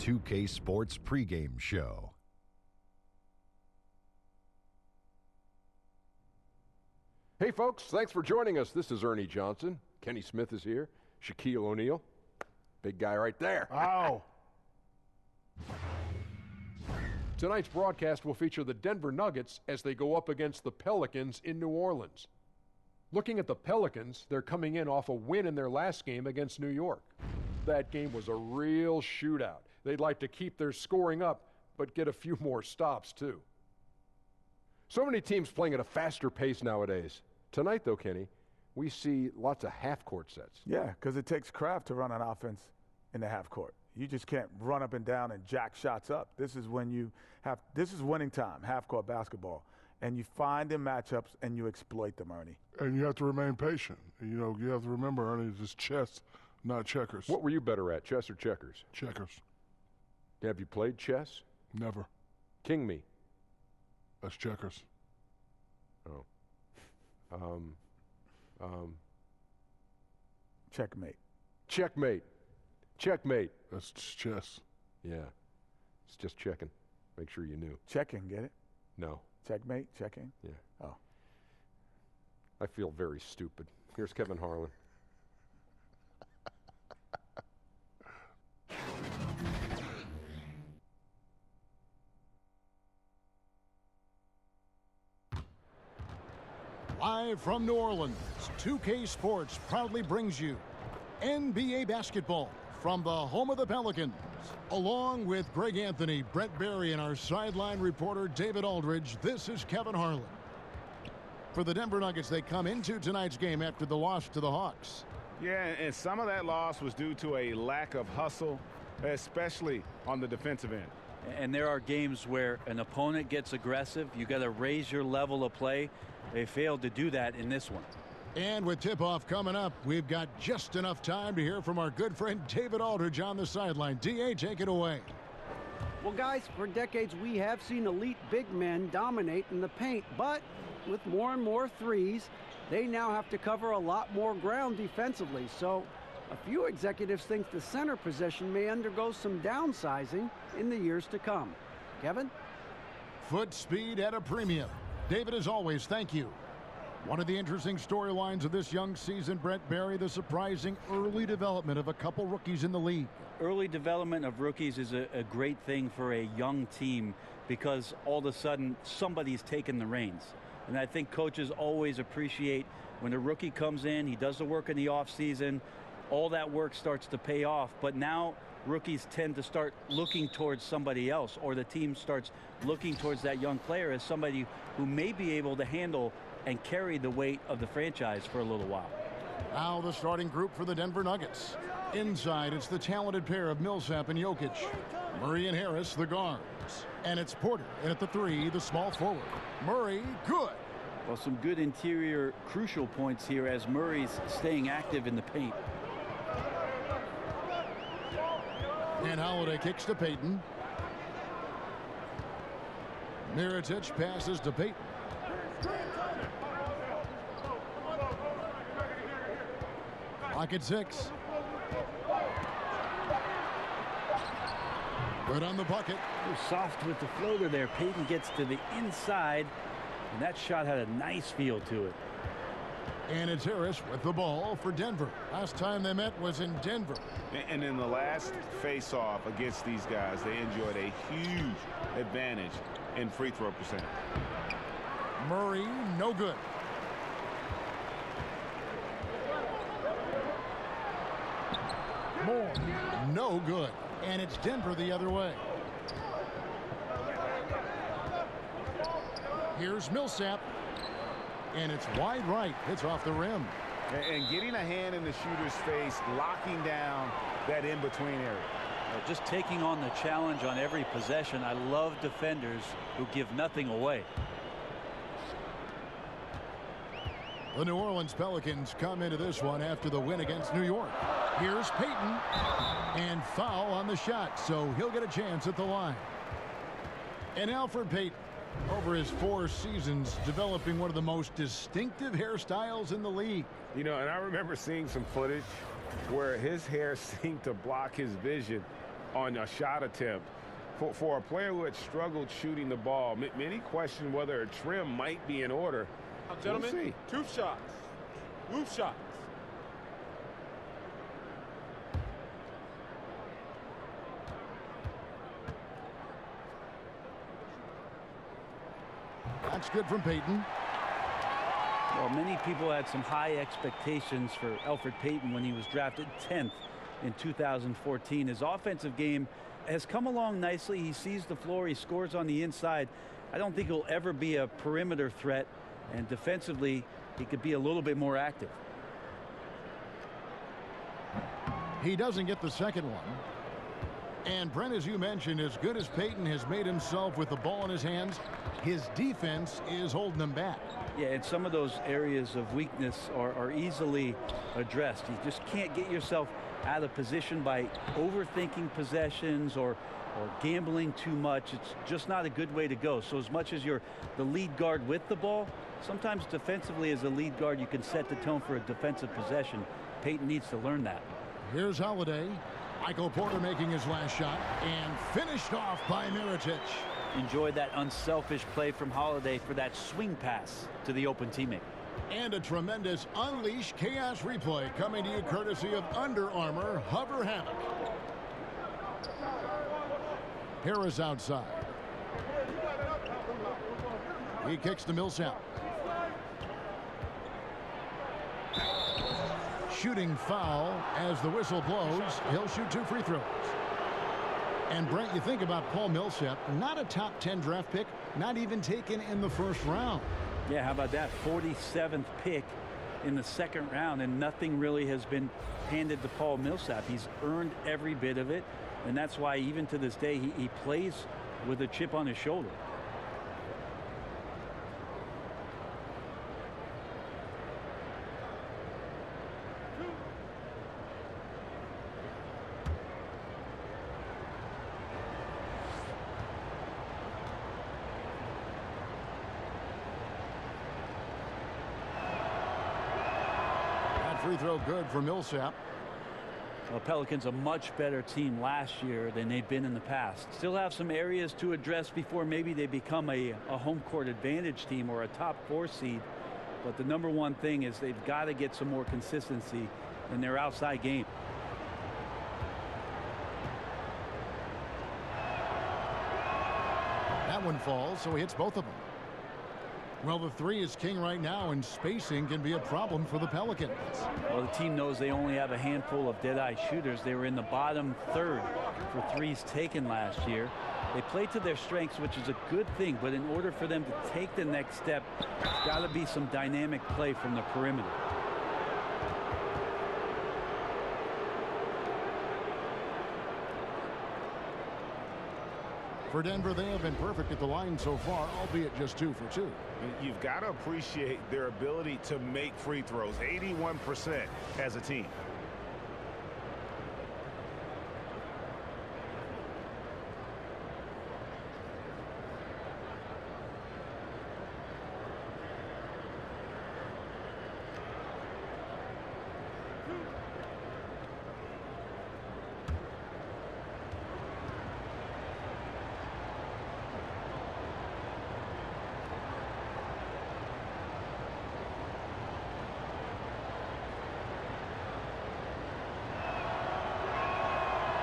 2K Sports pregame show. Hey folks, thanks for joining us. This is Ernie Johnson. Kenny Smith is here. Shaquille O'Neal. Big guy right there. Ow! Tonight's broadcast will feature the Denver Nuggets as they go up against the Pelicans in New Orleans. Looking at the Pelicans, they're coming in off a win in their last game against New York. That game was a real shootout. They'd like to keep their scoring up, but get a few more stops too. So many teams playing at a faster pace nowadays. Tonight, though, Kenny, we see lots of half-court sets. Yeah, because it takes craft to run an offense in the half court. You just can't run up and down and jack shots up. This is winning time, half-court basketball. And you find the matchups and you exploit them, Ernie. And you have to remain patient. You have to remember, Ernie, it's chess, not checkers. What were you better at, chess or checkers? Checkers. Have you played chess? Never. King me. That's checkers. Oh. Checkmate. Checkmate. Checkmate. That's chess. Yeah. It's just checking. Make sure you knew. Checking, get it? No. Checkmate, checking? Yeah. Oh. I feel very stupid. Here's Kevin Harlan. Live from New Orleans, 2K Sports proudly brings you NBA basketball from the home of the Pelicans. Along with Greg Anthony, Brett Barry, and our sideline reporter David Aldridge, this is Kevin Harlan. For the Denver Nuggets, they come into tonight's game after the loss to the Hawks. Yeah, and some of that loss was due to a lack of hustle, especially on the defensive end. And there are games where an opponent gets aggressive. You got to raise your level of play. They failed to do that in this one. And with tip-off coming up, we've got just enough time to hear from our good friend David Aldridge on the sideline. D.A., take it away. Well, guys, for decades we have seen elite big men dominate in the paint, but with more and more threes, they now have to cover a lot more ground defensively. So a few executives think the center position may undergo some downsizing in the years to come. Kevin? Foot speed at a premium. David, as always, thank you. One of the interesting storylines of this young season, Brett Barry, the surprising early development of a couple rookies in the league. Early development of rookies is a great thing for a young team because all of a sudden somebody's taking the reins. And I think coaches always appreciate when a rookie comes in, he does the work in the offseason, all that work starts to pay off. But now rookies tend to start looking towards somebody else, or the team starts looking towards that young player as somebody who may be able to handle and carry the weight of the franchise for a little while. Now the starting group for the Denver Nuggets. Inside, it's the talented pair of Millsap and Jokic. Murray and Harris, the guards. And it's Porter, and at the three, the small forward. Murray, good. Well, some good interior crucial points here as Murray's staying active in the paint. And Holiday kicks to Payton. Mirotic passes to Payton. Clock at 6. Good on the bucket. Soft with the floater there. Payton gets to the inside, and that shot had a nice feel to it. And it's Harris with the ball for Denver. Last time they met was in Denver. And in the last face-off against these guys, they enjoyed a huge advantage in free throw percentage. Murray, no good. Moore, no good. And it's Denver the other way. Here's Millsap. And it's wide right. It's off the rim. And getting a hand in the shooter's face, locking down that in-between area. Just taking on the challenge on every possession. I love defenders who give nothing away. The New Orleans Pelicans come into this one after the win against New York. Here's Payton. And foul on the shot, so he'll get a chance at the line. And Alfred Payton, over his 4 seasons, developing one of the most distinctive hairstyles in the league. You know, and I remember seeing some footage where his hair seemed to block his vision on a shot attempt. For a player who had struggled shooting the ball, many question whether a trim might be in order. Now, gentlemen, We'll see. 2 shots. Loose shots. That's good from Payton. Well, many people had some high expectations for Elfrid Payton when he was drafted 10th in 2014. His offensive game has come along nicely. He sees the floor. He scores on the inside. I don't think he'll ever be a perimeter threat. And defensively, he could be a little bit more active. He doesn't get the second one. And Brent, as you mentioned, as good as Payton has made himself with the ball in his hands, his defense is holding him back. Yeah, and some of those areas of weakness are easily addressed. You just can't get yourself out of position by overthinking possessions or gambling too much. It's just not a good way to go. So as much as you're the lead guard with the ball, sometimes defensively as a lead guard you can set the tone for a defensive possession. Payton needs to learn that. Here's Holiday. Michael Porter making his last shot and finished off by Mirotic. Enjoyed that unselfish play from Holiday for that swing pass to the open teammate. And a tremendous Unleash Chaos replay coming to you courtesy of Under Armour Hover Hammock. Harris outside. He kicks to Millsap. Shooting foul as the whistle blows. He'll shoot 2 free throws. And Brent, you think about Paul Millsap, not a top 10 draft pick, not even taken in the first round. Yeah, how about that? 47th pick in the second round, and nothing really has been handed to Paul Millsap. He's earned every bit of it, and that's why even to this day he plays with a chip on his shoulder. Free throw good for Millsap. Well, Pelicans a much better team last year than they've been in the past. Still have some areas to address before maybe they become a home court advantage team or a top 4 seed. But the number one thing is they've got to get some more consistency in their outside game. That one falls, so he hits both of them. Well, the 3 is king right now, and spacing can be a problem for the Pelicans. Well, the team knows they only have a handful of dead-eye shooters. They were in the bottom third for threes taken last year. They play to their strengths, which is a good thing, but in order for them to take the next step, there's got to be some dynamic play from the perimeter. For Denver, they have been perfect at the line so far, albeit just 2 for 2. You've got to appreciate their ability to make free throws, 81% as a team.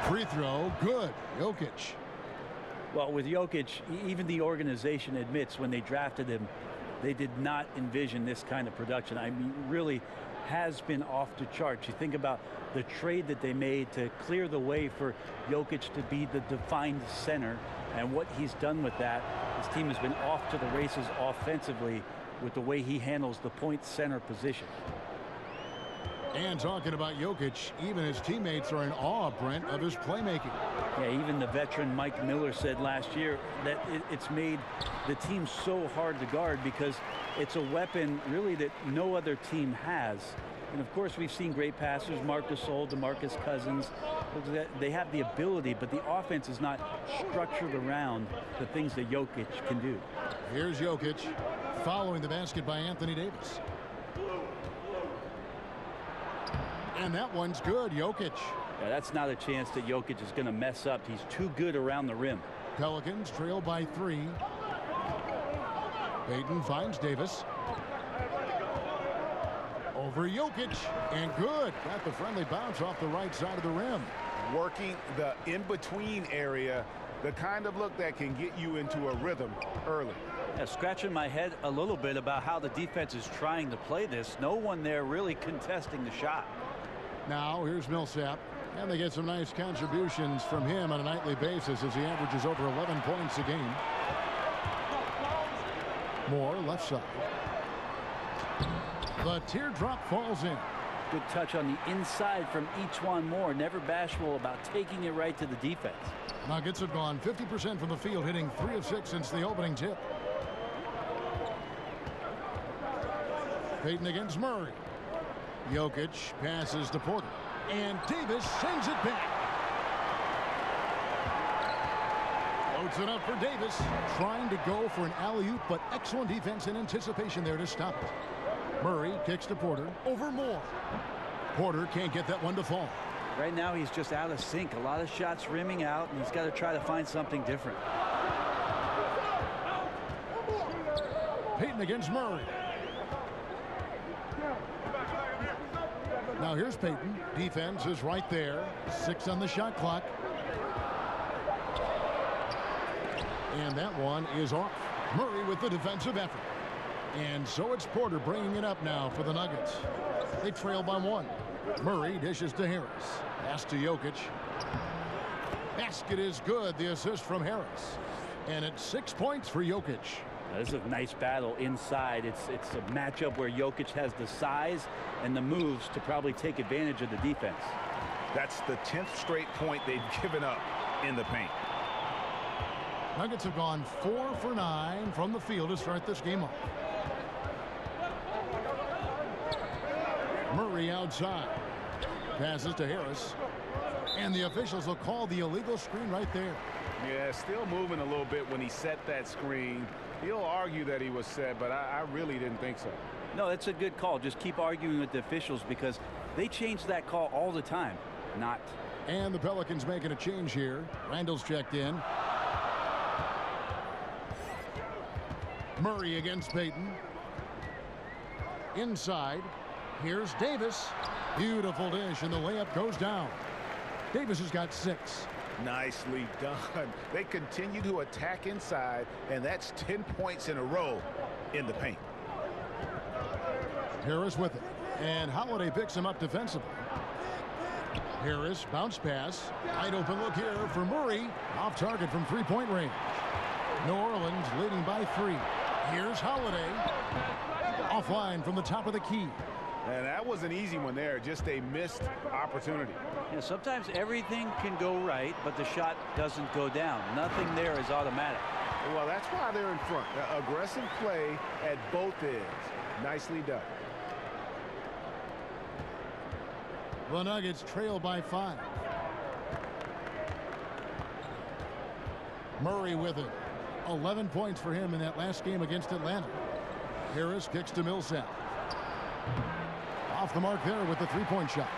Free throw, good. Jokic. Well, with Jokic, even the organization admits when they drafted him, they did not envision this kind of production. I mean, really has been off the charts. You think about the trade that they made to clear the way for Jokic to be the defined center and what he's done with that. His team has been off to the races offensively with the way he handles the point center position. And talking about Jokic, even his teammates are in awe, Brent, of his playmaking. Yeah, even the veteran Mike Miller said last year that it's made the team so hard to guard because it's a weapon really that no other team has. And of course, we've seen great passers, Marc Gasol, DeMarcus Cousins. They have the ability, but the offense is not structured around the things that Jokic can do. Here's Jokic following the basket by Anthony Davis. And that one's good. Jokic Yeah, that's not a chance that Jokic is going to mess up. He's too good around the rim. Pelicans trail by 3. Payton finds Davis. Over Jokic, and good. Got the friendly bounce off the right side of the rim. Working the in-between area, the kind of look that can get you into a rhythm early. Yeah, scratching my head a little bit about how the defense is trying to play this. No one there really contesting the shot. Now here's Millsap, and they get some nice contributions from him on a nightly basis as he averages over 11 points a game. Moore left side. The teardrop falls in. Good touch on the inside from E'Twaun Moore. Never bashful about taking it right to the defense. Nuggets have gone 50% from the field, hitting 3 of 6 since the opening tip. Payton against Murray. Jokic passes to Porter. And Davis sends it back. Loads it up for Davis. Trying to go for an alley-oop, but excellent defense and anticipation there to stop it. Murray kicks to Porter over Moore. Porter can't get that one to fall. Right now he's just out of sync. A lot of shots rimming out, and he's got to try to find something different. Payton against Murray. Now here's Payton. Defense is right there. 6 on the shot clock. And that one is off. Murray with the defensive effort. And so it's Porter bringing it up now for the Nuggets. They trail by 1. Murray dishes to Harris. Pass to Jokic. Basket is good. The assist from Harris. And it's 6 points for Jokic. This is a nice battle inside. It's a matchup where Jokic has the size and the moves to probably take advantage of the defense. That's the 10th straight point they've given up in the paint. Nuggets have gone 4 for 9 from the field to start this game off. Murray outside. Passes to Harris. And the officials will call the illegal screen right there. Yeah, still moving a little bit when he set that screen. He'll argue that he was set, but I really didn't think so. No, that's a good call. Just keep arguing with the officials because they change that call all the time. Not. And the Pelicans making a change here. Randall's checked in. Murray against Payton. Inside. Here's Davis. Beautiful dish, and the layup goes down. Davis has got 6. Nicely done. They continue to attack inside, and that's 10 points in a row in the paint. Harris with it. And Holiday picks him up defensively. Harris, bounce pass. Wide open look here for Murray. Off target from 3-point range. New Orleans leading by 3. Here's Holiday. Offline from the top of the key. And that was an easy one there. Just a missed opportunity. Yeah, sometimes everything can go right, but the shot doesn't go down. Nothing there is automatic. Well, that's why they're in front. Aggressive play at both ends. Nicely done. The Nuggets trail by 5. Murray with it. 11 points for him in that last game against Atlanta. Harris kicks to Millsap. Off the mark there with the 3-point shot.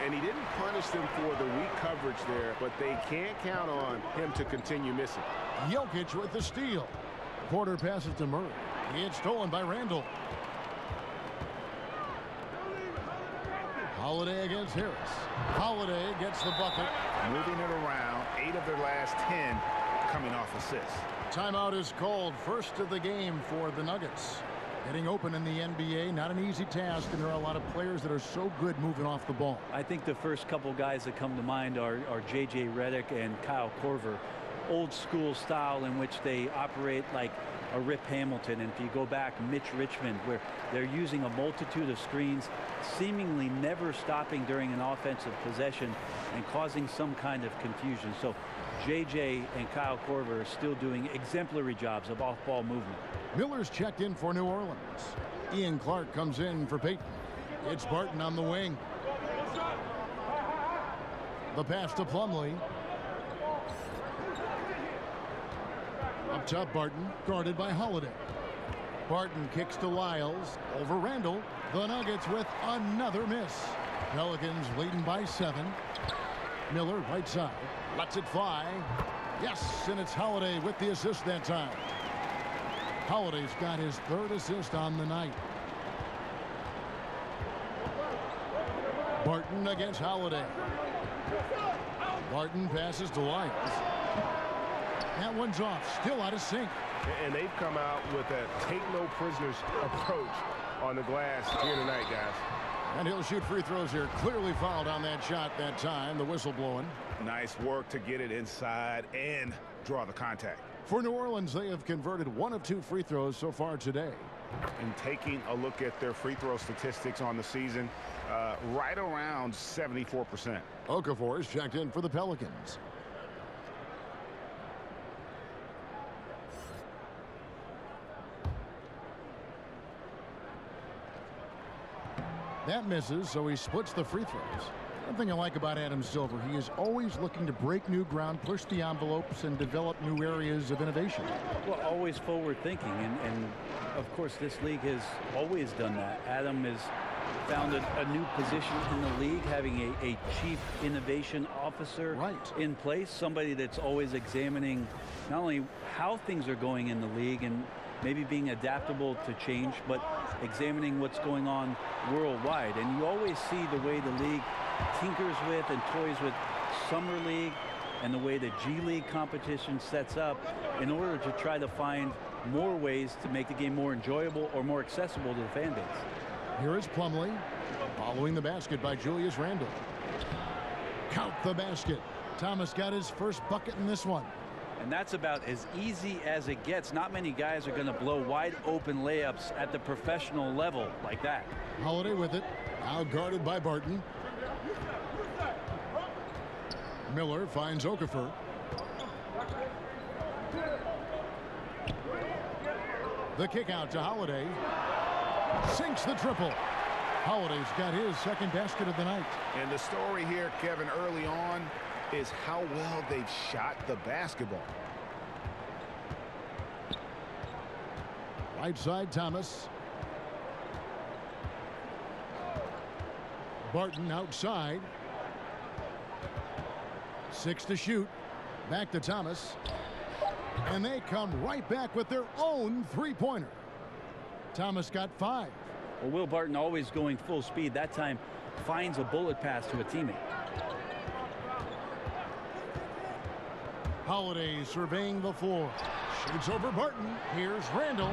And he didn't punish them for the weak coverage there, but they can't count on him to continue missing. Jokic with the steal. Porter passes to Murray. It's stolen by Randall. Holiday against Harris. Holiday gets the bucket. Moving it around. 8 of their last 10 coming off assists. Timeout is called. First of the game for the Nuggets. Getting open in the NBA, not an easy task, and there are a lot of players that are so good moving off the ball. I think the first couple guys that come to mind are J.J. Redick and Kyle Korver. Old school style in which they operate like a Rip Hamilton. And if you go back, Mitch Richmond, where they're using a multitude of screens, seemingly never stopping during an offensive possession and causing some kind of confusion. So J.J. and Kyle Korver are still doing exemplary jobs of off-ball movement. Miller's checked in for New Orleans. Ian Clark comes in for Payton. It's Barton on the wing. The pass to Plumlee. Up top, Barton, guarded by Holiday. Barton kicks to Lyles, over Randall. The Nuggets with another miss. Pelicans leading by 7. Miller right side. Lets it fly. Yes, and it's Holiday with the assist that time. Holiday's got his 3rd assist on the night. Barton against Holiday. Barton passes to Lyons. That one's off. Still out of sync. And they've come out with a take-no-prisoners approach on the glass here tonight, guys. And he'll shoot free throws here. Clearly fouled on that shot that time. The whistle blowing. Nice work to get it inside and draw the contact. For New Orleans, they have converted 1 of 2 free throws so far today. And taking a look at their free throw statistics on the season, right around 74%. Okafor is checked in for the Pelicans. That misses, so he splits the free throws. One thing I like about Adam Silver, he is always looking to break new ground, push the envelopes, and develop new areas of innovation. Well, always forward thinking, and of course this league has always done that. Adam has found a new position in the league, having a chief innovation officer in place, somebody that's always examining not only how things are going in the league and maybe being adaptable to change, but examining what's going on worldwide. And you always see the way the league tinkers with and toys with Summer League and the way the G League competition sets up in order to try to find more ways to make the game more enjoyable or more accessible to the fan base. Here is Plumlee following the basket by Julius Randle. Count the basket. Thomas got his first bucket in this one. And that's about as easy as it gets. Not many guys are going to blow wide open layups at the professional level like that. Holiday with it. Now guarded by Barton. Miller finds Okafor. The kick out to Holiday. Sinks the triple. Holiday's got his 2nd basket of the night. And the story here, Kevin, early on is how well they've shot the basketball. Right side, Thomas. Barton outside. 6 to shoot. Back to Thomas. And they come right back with their own 3-pointer. Thomas got 5. Well, Will Barton always going full speed. That time finds a bullet pass to a teammate. Holiday surveying the floor. Shoots over Barton. Here's Randle.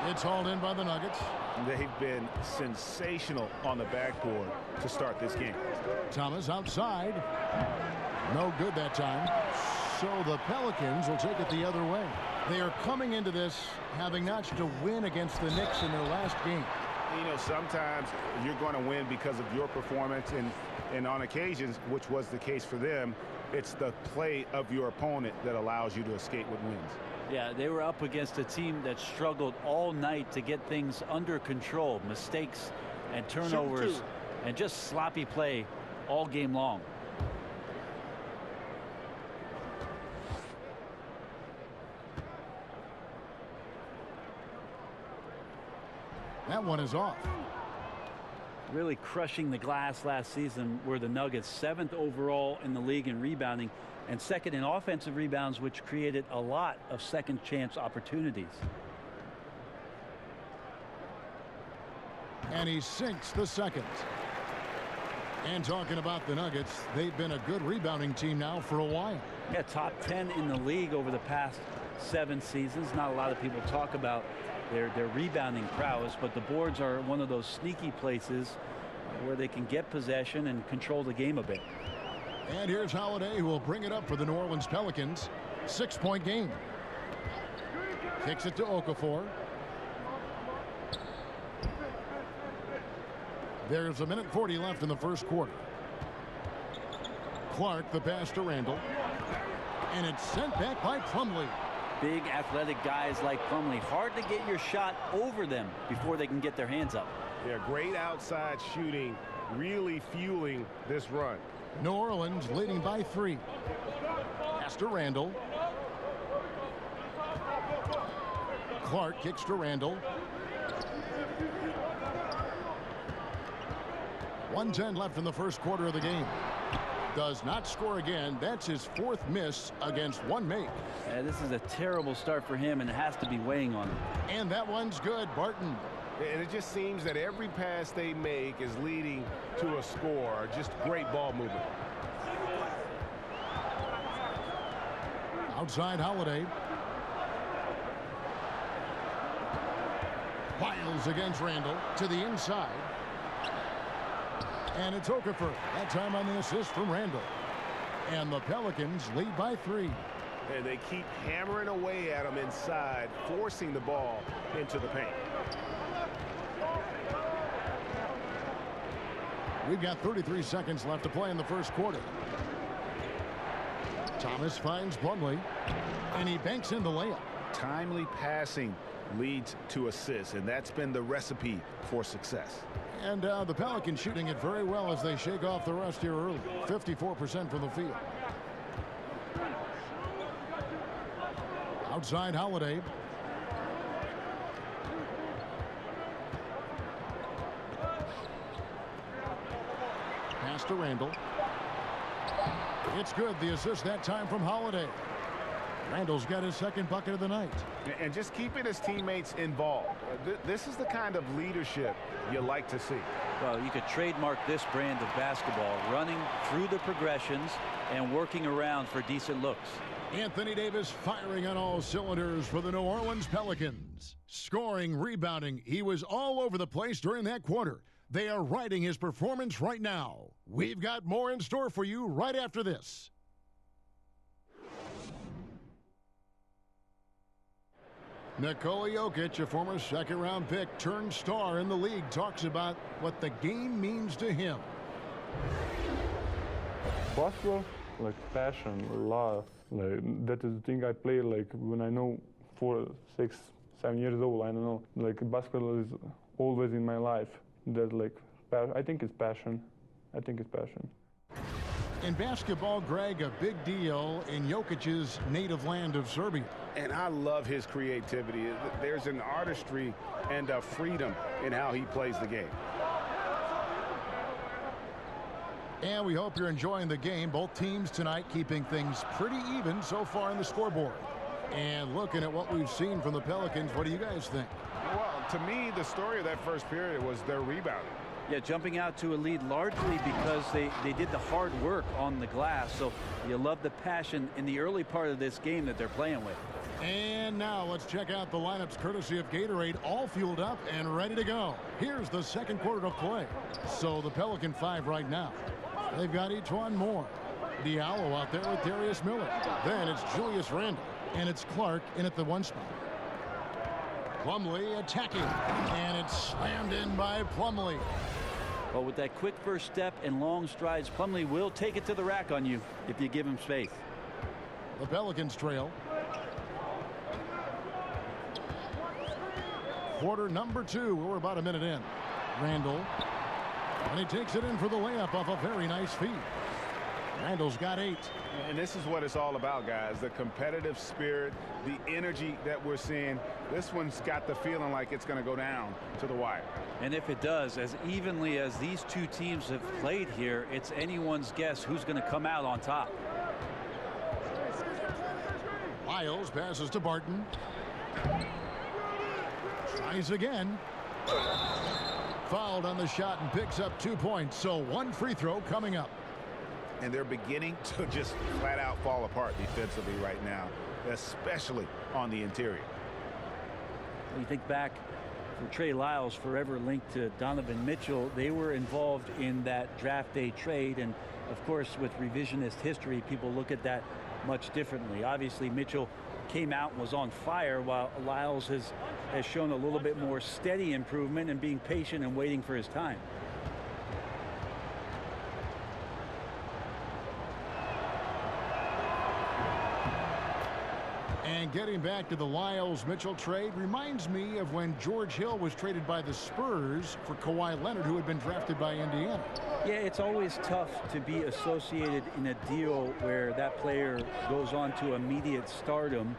It's hauled in by the Nuggets. They've been sensational on the backboard to start this game. Thomas outside. No good that time. So the Pelicans will take it the other way. They are coming into this having notched a win against the Knicks in their last game. You know, sometimes you're going to win because of your performance, and on occasions, which was the case for them, it's the play of your opponent that allows you to escape with wins. Yeah, they were up against a team that struggled all night to get things under control. Mistakes and turnovers and just sloppy play all game long. That one is off. Really crushing the glass last season were the Nuggets, 7th overall in the league in rebounding and 2nd in offensive rebounds, which created a lot of second chance opportunities. And he sinks the 2nd. And talking about the Nuggets, they've been a good rebounding team now for a while. Yeah, top 10 in the league over the past 7 seasons. Not a lot of people talk about their rebounding prowess, but the boards are one of those sneaky places where they can get possession and control the game a bit. And here's Holiday, who will bring it up for the New Orleans Pelicans. 6-point game. Kicks it to Okafor. There's 1:40 left in the first quarter. Clark, the pass to Randle. And it's sent back by Plumlee. Big athletic guys like Plumlee. Hard to get your shot over them before they can get their hands up. Yeah, great outside shooting, really fueling this run. New Orleans leading by 3. Pass to Randle. Clark kicks to Randle. 1:10 left in the first quarter of the game. Does not score again. That's his 4th miss against 1 make. This is a terrible start for him, and it has to be weighing on him. And that one's good. Barton. And it just seems that every pass they make is leading to a score. Just great ball movement. Outside Holiday. Wiles against Randall to the inside. And it's Okafor. That time on the assist from Randall. And the Pelicans lead by 3. And they keep hammering away at him inside, forcing the ball into the paint. We've got 33 seconds left to play in the first quarter. Thomas finds Plumlee, and he banks in the layup. Timely passing leads to assists, and that's been the recipe for success. And the Pelicans shooting it very well as they shake off the rust here early. 54% from the field. Outside Holiday. Pass to Randall. It's good. The assist that time from Holiday. Randall's got his 2nd bucket of the night. And just keeping his teammates involved. This is the kind of leadership you like to see. Well, you could trademark this brand of basketball, running through the progressions and working around for decent looks. Anthony Davis firing on all cylinders for the New Orleans Pelicans. Scoring, rebounding. He was all over the place during that quarter. They are riding his performance right now. We've got more in store for you right after this. Nikola Jokic, a former 2nd-round pick turned star in the league, talks about what the game means to him. Basketball, like passion, love. Like that is the thing I play like when I know 4, 6, 7 years old. I don't know. Like basketball is always in my life. That like I think it's passion. I think it's passion. In basketball, Greg, a big deal in Jokic's native land of Serbia. And I love his creativity. There's an artistry and a freedom in how he plays the game. And we hope you're enjoying the game. Both teams tonight keeping things pretty even so far on the scoreboard. And looking at what we've seen from the Pelicans, what do you guys think? Well, to me, the story of that first period was their rebounding. Yeah, jumping out to a lead largely because they did the hard work on the glass. So you love the passion in the early part of this game that they're playing with. And now let's check out the lineups courtesy of Gatorade, all fueled up and ready to go. Here's the second quarter of play. So the Pelican 5 right now. They've got each one more. Diallo out there with Darius Miller. Then it's Julius Randle. And it's Clark in at the 1 spot. Plumlee attacking. And it's slammed in by Plumlee. But with that quick first step and long strides, Plumlee will take it to the rack on you if you give him space. The Pelicans trail. Quarter number 2. We're about a minute in. Randall. And he takes it in for the layup off a very nice feed. Randall's got 8. And this is what it's all about, guys. The competitive spirit, the energy that we're seeing. This one's got the feeling like it's going to go down to the wire. And if it does, as evenly as these two teams have played here, it's anyone's guess who's going to come out on top. Wiles passes to Barton. Tries again. Fouled on the shot and picks up 2 points. So 1 free throw coming up. And they're beginning to just flat out fall apart defensively right now, especially on the interior. When you think back for Trey Lyles, forever linked to Donovan Mitchell, they were involved in that draft day trade. And of course, with revisionist history, people look at that much differently. Obviously, Mitchell came out and was on fire, while Lyles has shown a little bit more steady improvement and being patient and waiting for his time. And getting back to the Lyles-Mitchell trade reminds me of when George Hill was traded by the Spurs for Kawhi Leonard, who had been drafted by Indiana. Yeah, it's always tough to be associated in a deal where that player goes on to immediate stardom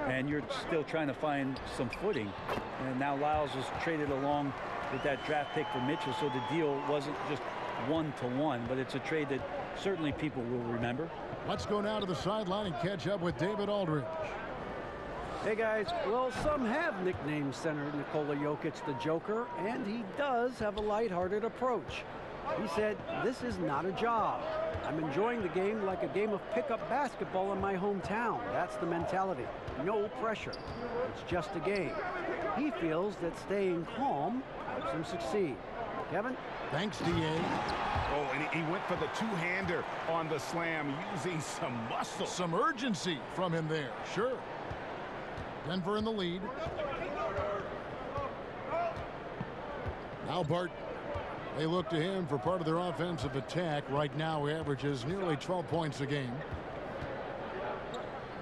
and you're still trying to find some footing. And now Lyles was traded along with that draft pick for Mitchell, so the deal wasn't just 1-to-1, but it's a trade that certainly people will remember. Let's go now to the sideline and catch up with David Aldridge. Hey guys, well, some have nicknamed center Nikola Jokic the Joker, and he does have a lighthearted approach. He said, "This is not a job. I'm enjoying the game like a game of pickup basketball in my hometown. That's the mentality. No pressure. It's just a game." He feels that staying calm helps him succeed. Kevin? Thanks, D.A. Oh, and he went for the two-hander on the slam, using some muscle. Some urgency from him there, sure. Denver in the lead. Now Bart, they look to him for part of their offensive attack. Right now he averages nearly 12 points a game.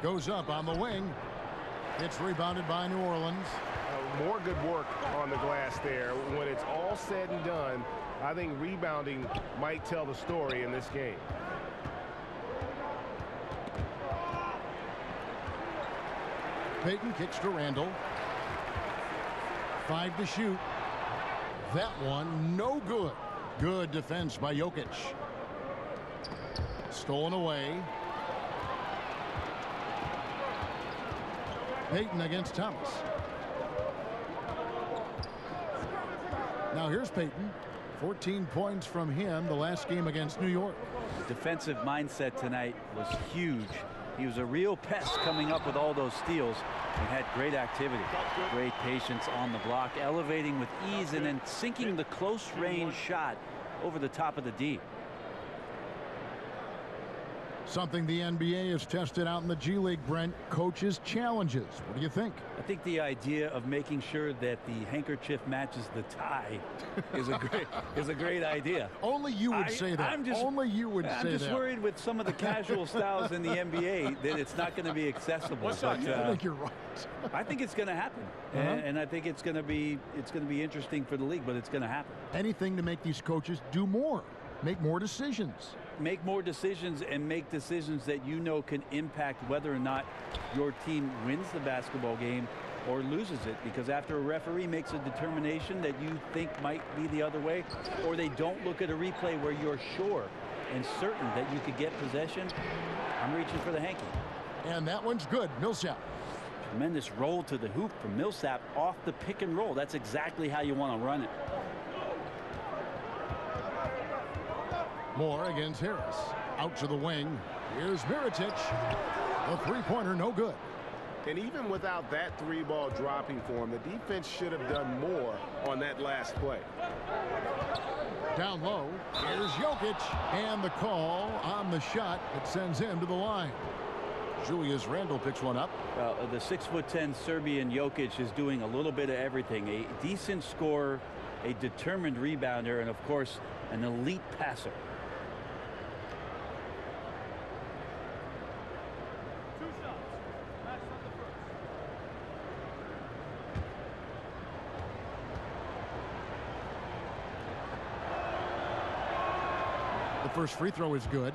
Goes up on the wing. It's rebounded by New Orleans. More good work on the glass there. When it's all said and done, I think rebounding might tell the story in this game. Payton kicks to Randall. 5 to shoot. That one no good. Good defense by Jokic. Stolen away. Payton against Thomas. Now here's Payton. 14 points from him the last game against New York. The defensive mindset tonight was huge. He was a real pest coming up with all those steals and had great activity. Great patience on the block, elevating with ease and then sinking the close range shot over the top of the D. Something the NBA has tested out in the G League, Brent, coaches' challenges. What do you think? I think the idea of making sure that the handkerchief matches the tie is a great idea. Only you would say that. Only you would say that. I'm just worried with some of the casual styles in the NBA that it's not going to be accessible. I think you're right. I think it's going to happen, and I think it's going to be interesting for the league, but it's going to happen. Anything to make these coaches do more, make more decisions. Make more decisions and make decisions that you know can impact whether or not your team wins the basketball game or loses it, because after a referee makes a determination that you think might be the other way, or they don't look at a replay where you're sure and certain that you could get possession, I'm reaching for the hanky. And that one's good. Millsap. Tremendous roll to the hoop from Millsap off the pick and roll. That's exactly how you want to run it. Moore against Harris. Out to the wing. Here's Mirotic. The three-pointer no good. And even without that three-ball dropping for him, the defense should have done more on that last play. Down low. Here's Jokic. And the call on the shot that sends him to the line. Julius Randle picks one up. The 6'10" Serbian Jokic is doing a little bit of everything. A decent scorer, a determined rebounder, and of course, an elite passer. The first free throw is good.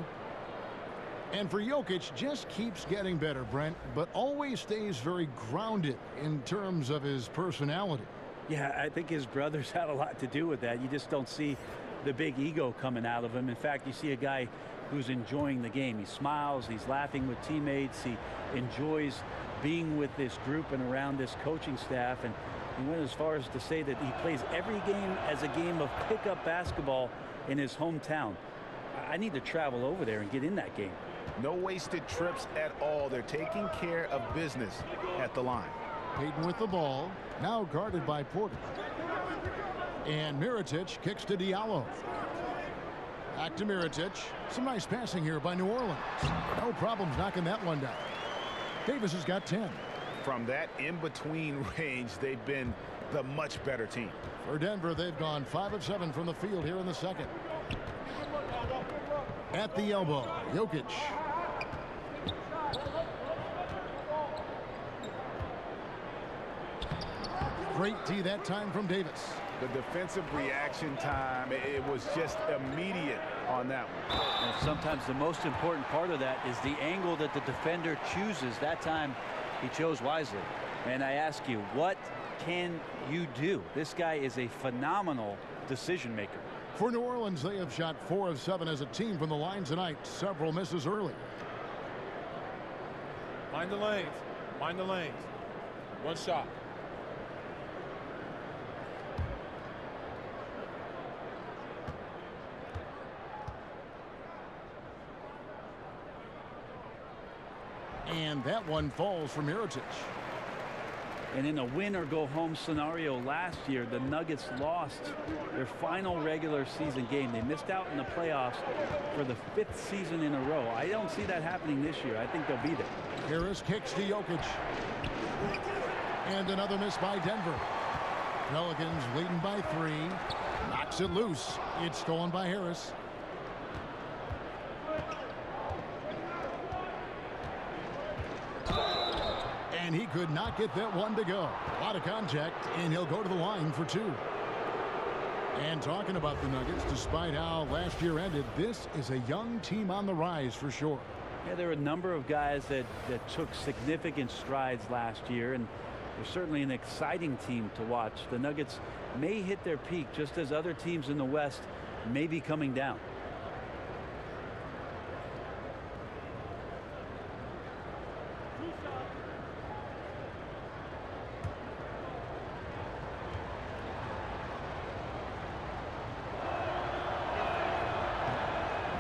And for Jokic, just keeps getting better, Brent, but always stays very grounded in terms of his personality. Yeah, I think his brothers had a lot to do with that. You just don't see the big ego coming out of him. In fact, you see a guy who's enjoying the game. He smiles, he's laughing with teammates, he enjoys being with this group and around this coaching staff, and he went as far as to say that he plays every game as a game of pickup basketball in his hometown. I need to travel over there and get in that game. No wasted trips at all. They're taking care of business at the line. Payton with the ball, now guarded by Porter. And Mirotic kicks to Diallo. Back to Mirotic. Some nice passing here by New Orleans. No problems knocking that one down. Davis has got 10. From that in-between range, they've been the much better team. For Denver, they've gone 5 of 7 from the field here in the second. At the elbow, Jokic. Great D that time from Davis. The defensive reaction time, it was just immediate on that one. And sometimes the most important part of that is the angle that the defender chooses. That time he chose wisely. And I ask you, what can you do? This guy is a phenomenal decision maker. For New Orleans, they have shot 4 of 7 as a team from the line tonight. Several misses early. Mind the lanes. Mind the lanes. One shot. And that one falls for Mirotic. And in a win-or-go-home scenario last year, the Nuggets lost their final regular season game. They missed out in the playoffs for the 5th season in a row. I don't see that happening this year. I think they'll be there. Harris kicks to Jokic. And another miss by Denver. Pelicans leading by 3. Knocks it loose. It's stolen by Harris. And he could not get that one to go. A lot of contact, and he'll go to the line for 2. And talking about the Nuggets, despite how last year ended, this is a young team on the rise for sure. Yeah, there are a number of guys that took significant strides last year, and they're certainly an exciting team to watch. The Nuggets may hit their peak just as other teams in the West may be coming down.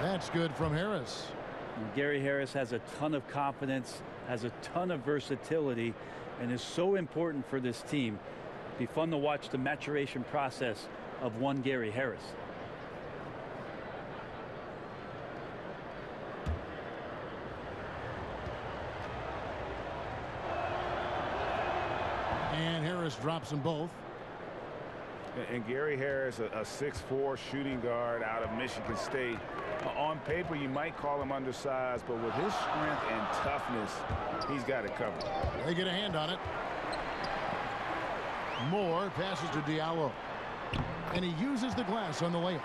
That's good from Harris. And Gary Harris has a ton of confidence, has a ton of versatility, and is so important for this team. It'd be fun to watch the maturation process of one Gary Harris. And Harris drops them both. And Gary Harris, a 6'4" shooting guard out of Michigan State. On paper, you might call him undersized, but with his strength and toughness, he's got it covered. They get a hand on it. Moore passes to Diallo. And he uses the glass on the layup.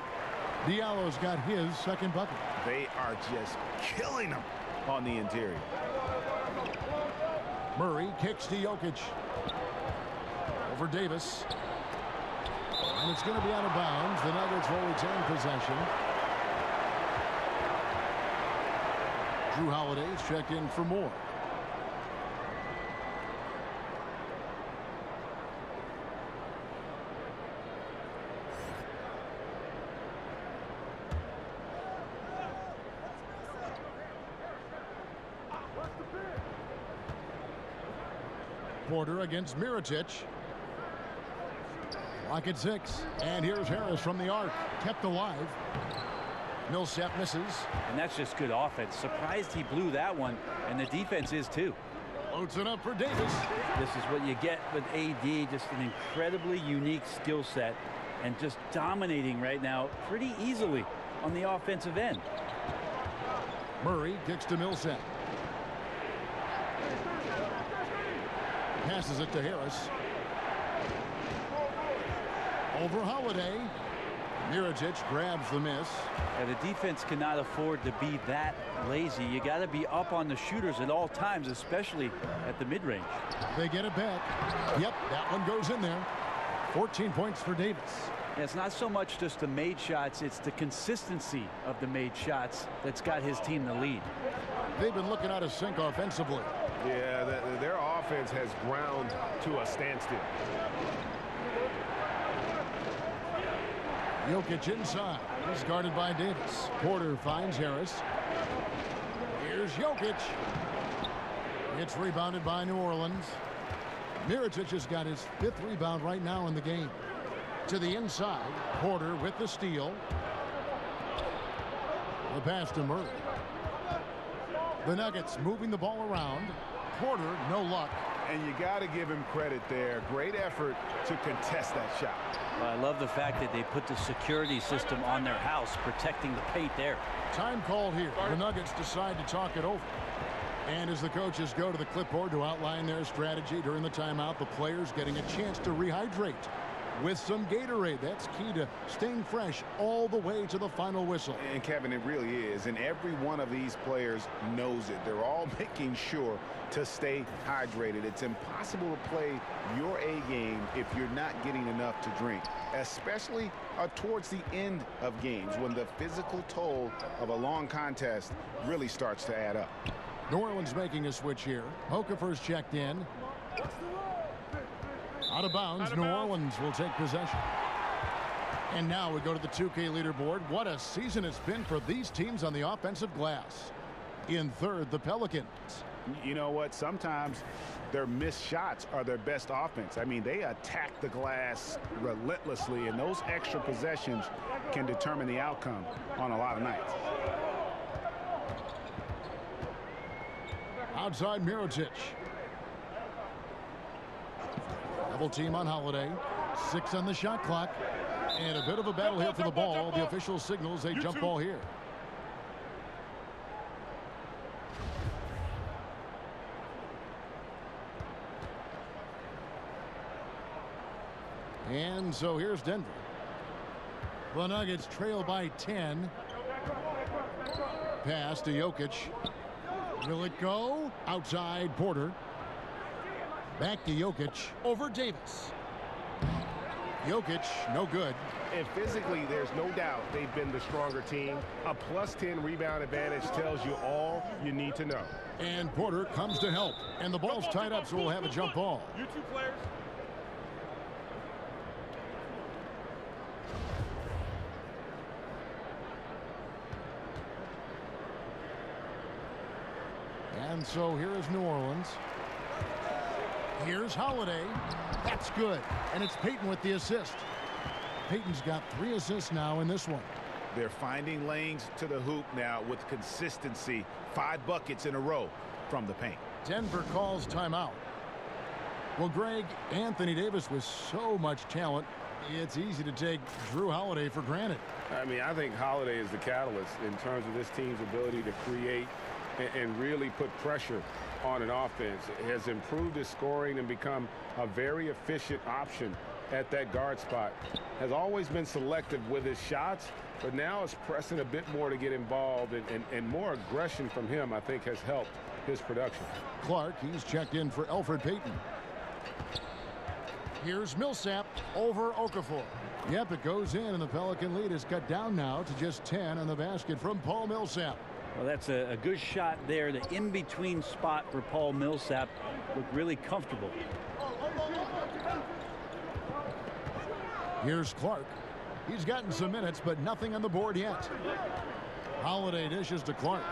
Diallo's got his second bucket. They are just killing him on the interior. Murray kicks to Jokic. Over Davis. And it's going to be out of bounds. The Nuggets will retain possession. Drew Holiday's checked in for Moore. Porter against Mirotic. Lock at 6. And here's Harris from the arc. Kept alive. Millsap misses. And that's just good offense. Surprised he blew that one, and the defense is too. Loads it up for Davis. This is what you get with AD, just an incredibly unique skill set and just dominating right now pretty easily on the offensive end. Murray kicks to Millsap. Passes it to Harris. Over Holiday. Mirotic grabs the miss. And the defense cannot afford to be that lazy. You got to be up on the shooters at all times, especially at the mid-range. They get it back. Yep, that one goes in there. 14 points for Davis. And it's not so much just the made shots, it's the consistency of the made shots that's got his team the lead. They've been looking out of sync offensively. Yeah, their offense has ground to a standstill. Jokic inside. He's guarded by Davis. Porter finds Harris. Here's Jokic. It's rebounded by New Orleans. Mirotic has got his 5th rebound right now in the game. To the inside. Porter with the steal. The pass to Murray. The Nuggets moving the ball around. Porter, no luck. And you got to give him credit there. Great effort to contest that shot. Well, I love the fact that they put the security system on their house, protecting the paint there. Time call here. The Nuggets decide to talk it over. And as the coaches go to the clipboard to outline their strategy during the timeout, the players getting a chance to rehydrate. with some Gatorade. That's key to staying fresh all the way to the final whistle. And Kevin, it really is. And every one of these players knows it. They're all making sure to stay hydrated. It's impossible to play your A game if you're not getting enough to drink, especially towards the end of games when the physical toll of a long contest really starts to add up. New Orleans making a switch here. Okafor's checked in. Out of bounds. New Orleans will take possession. And now we go to the 2K leaderboard. What a season it's been for these teams on the offensive glass. In third, the Pelicans. You know what? Sometimes their missed shots are their best offense. I mean, they attack the glass relentlessly, and those extra possessions can determine the outcome on a lot of nights. Outside Mirotic. Double team on Holiday. 6 on the shot clock. And a bit of a battle here for the ball. The official signals a jump ball here. And so here's Denver. The Nuggets trail by 10. Pass to Jokic. Will it go? Outside Porter. Back to Jokic. Over Davis. Jokic, no good. And physically, there's no doubt they've been the stronger team. A +10 rebound advantage tells you all you need to know. And Porter comes to help. And the ball's tied up, so we'll have a jump ball. You two players. And so here is New Orleans. Here's Holiday. That's good. And it's Payton with the assist. Payton's got 3 assists now in this one. They're finding lanes to the hoop now with consistency. 5 buckets in a row from the paint. Denver calls timeout. Well, Greg, Anthony Davis with so much talent, it's easy to take Drew Holiday for granted. I mean, I think Holiday is the catalyst in terms of this team's ability to create and really put pressure on an offense. It has improved his scoring and become a very efficient option at that guard spot. Has always been selective with his shots, but now is pressing a bit more to get involved, and more aggression from him, I think, has helped his production. Clark, he's checked in for Elfrid Payton. Here's Millsap over Okafor. Yep, it goes in, and the Pelican lead is cut down now to just 10 on the basket from Paul Millsap. Well, that's a good shot there. The in-between spot for Paul Millsap looked really comfortable. Here's Clark. He's gotten some minutes, but nothing on the board yet. Holiday dishes to Clark.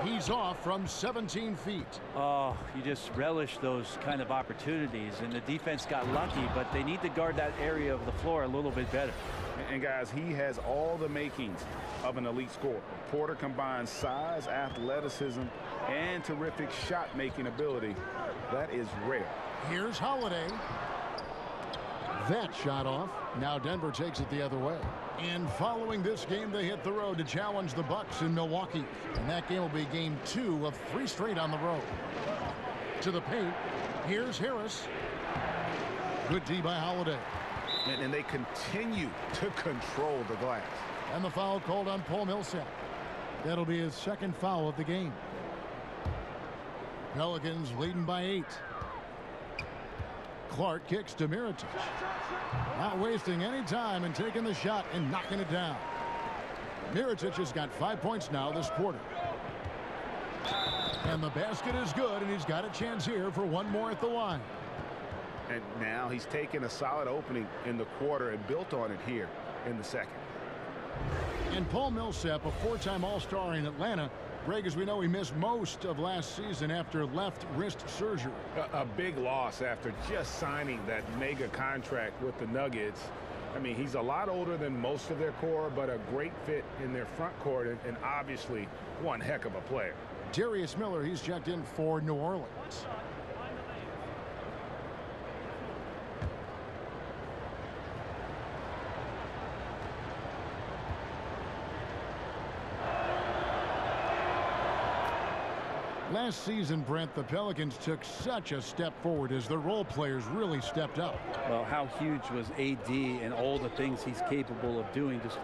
He's off from 17 feet. Oh, you just relish those kind of opportunities, and the defense got lucky, but they need to guard that area of the floor a little bit better. And guys, he has all the makings of an elite scorer. Porter combines size, athleticism, and terrific shot-making ability. That is rare. Here's Holiday. That shot off. Now Denver takes it the other way. And following this game, they hit the road to challenge the Bucks in Milwaukee. And that game will be game 2 of 3 straight on the road. To the paint. Here's Harris. Good D by Holiday. And they continue to control the glass. And the foul called on Paul Millsap. That'll be his 2nd foul of the game. Pelicans leading by 8. Clark kicks to Mirotic. Not wasting any time and taking the shot and knocking it down. Mirotic has got 5 points now this quarter. And the basket is good, and he's got a chance here for one more at the line. And now he's taken a solid opening in the quarter and built on it here in the second. And Paul Millsap, a 4-time All-Star in Atlanta. Greg, as we know, he missed most of last season after left wrist surgery. A big loss after just signing that mega contract with the Nuggets. I mean, he's a lot older than most of their core, but a great fit in their front court, and obviously one heck of a player. Darius Miller, he's checked in for New Orleans. Last season, Brent, the Pelicans took such a step forward as the role players really stepped up. Well, how huge was AD and all the things he's capable of doing? Just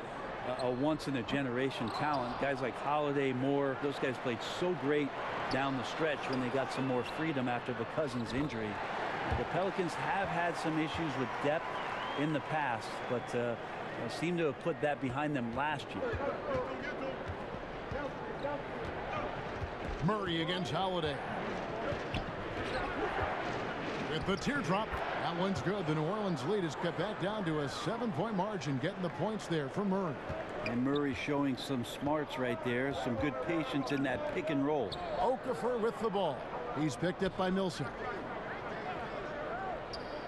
a once-in-a-generation talent. Guys like Holiday, Moore, those guys played so great down the stretch when they got some more freedom after the Cousins injury. The Pelicans have had some issues with depth in the past, but seem to have put that behind them last year. Murray against Holiday. With the teardrop, that one's good. The New Orleans lead is cut back down to a 7-point margin, getting the points there for Murray. And Murray showing some smarts right there, some good patience in that pick and roll. Okafor with the ball. He's picked up by Millsap.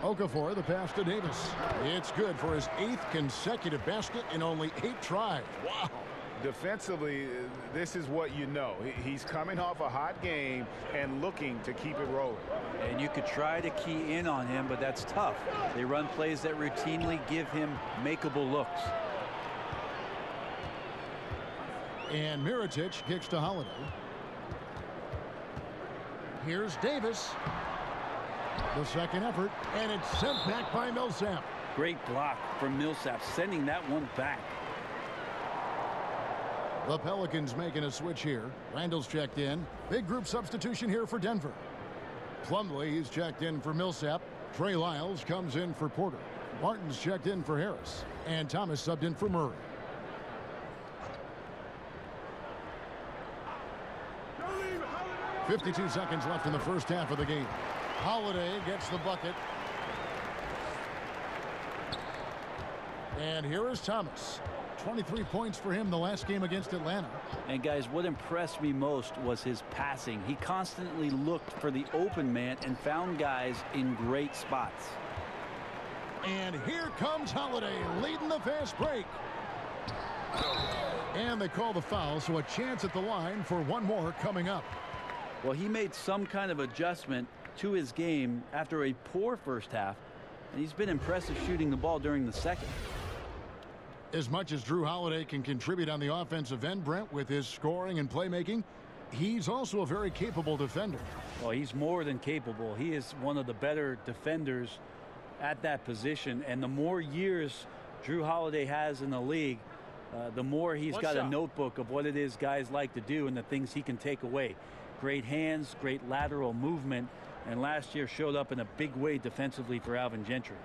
Okafor, the pass to Davis. It's good for his 8th consecutive basket in only 8 tries. Wow. Defensively, this is what you know. He's coming off a hot game and looking to keep it rolling. And you could try to key in on him, but that's tough. They run plays that routinely give him makeable looks. And Mirotic kicks to Holiday. Here's Davis. The second effort, and it's sent back by Millsap. Great block from Millsap, sending that one back. The Pelicans making a switch here. Randall's checked in. Big group substitution here for Denver. Plumlee, he's checked in for Millsap. Trey Lyles comes in for Porter. Martin's checked in for Harris. And Thomas subbed in for Murray. .52 seconds left in the first half of the game. Holiday gets the bucket. And here is Thomas. 23 points for him the last game against Atlanta. And guys, what impressed me most was his passing. He constantly looked for the open man and found guys in great spots. And here comes Holiday leading the fast break. And they call the foul, so a chance at the line for one more coming up. Well, he made some kind of adjustment to his game after a poor first half, and he's been impressive shooting the ball during the second. As much as Drew Holiday can contribute on the offensive end, Brent, with his scoring and playmaking, he's also a very capable defender. Well, he's more than capable. He is one of the better defenders at that position, and the more years Drew Holiday has in the league, the more he's got a notebook of what it is guys like to do and the things he can take away. Great hands, great lateral movement, and last year showed up in a big way defensively for Alvin Gentry.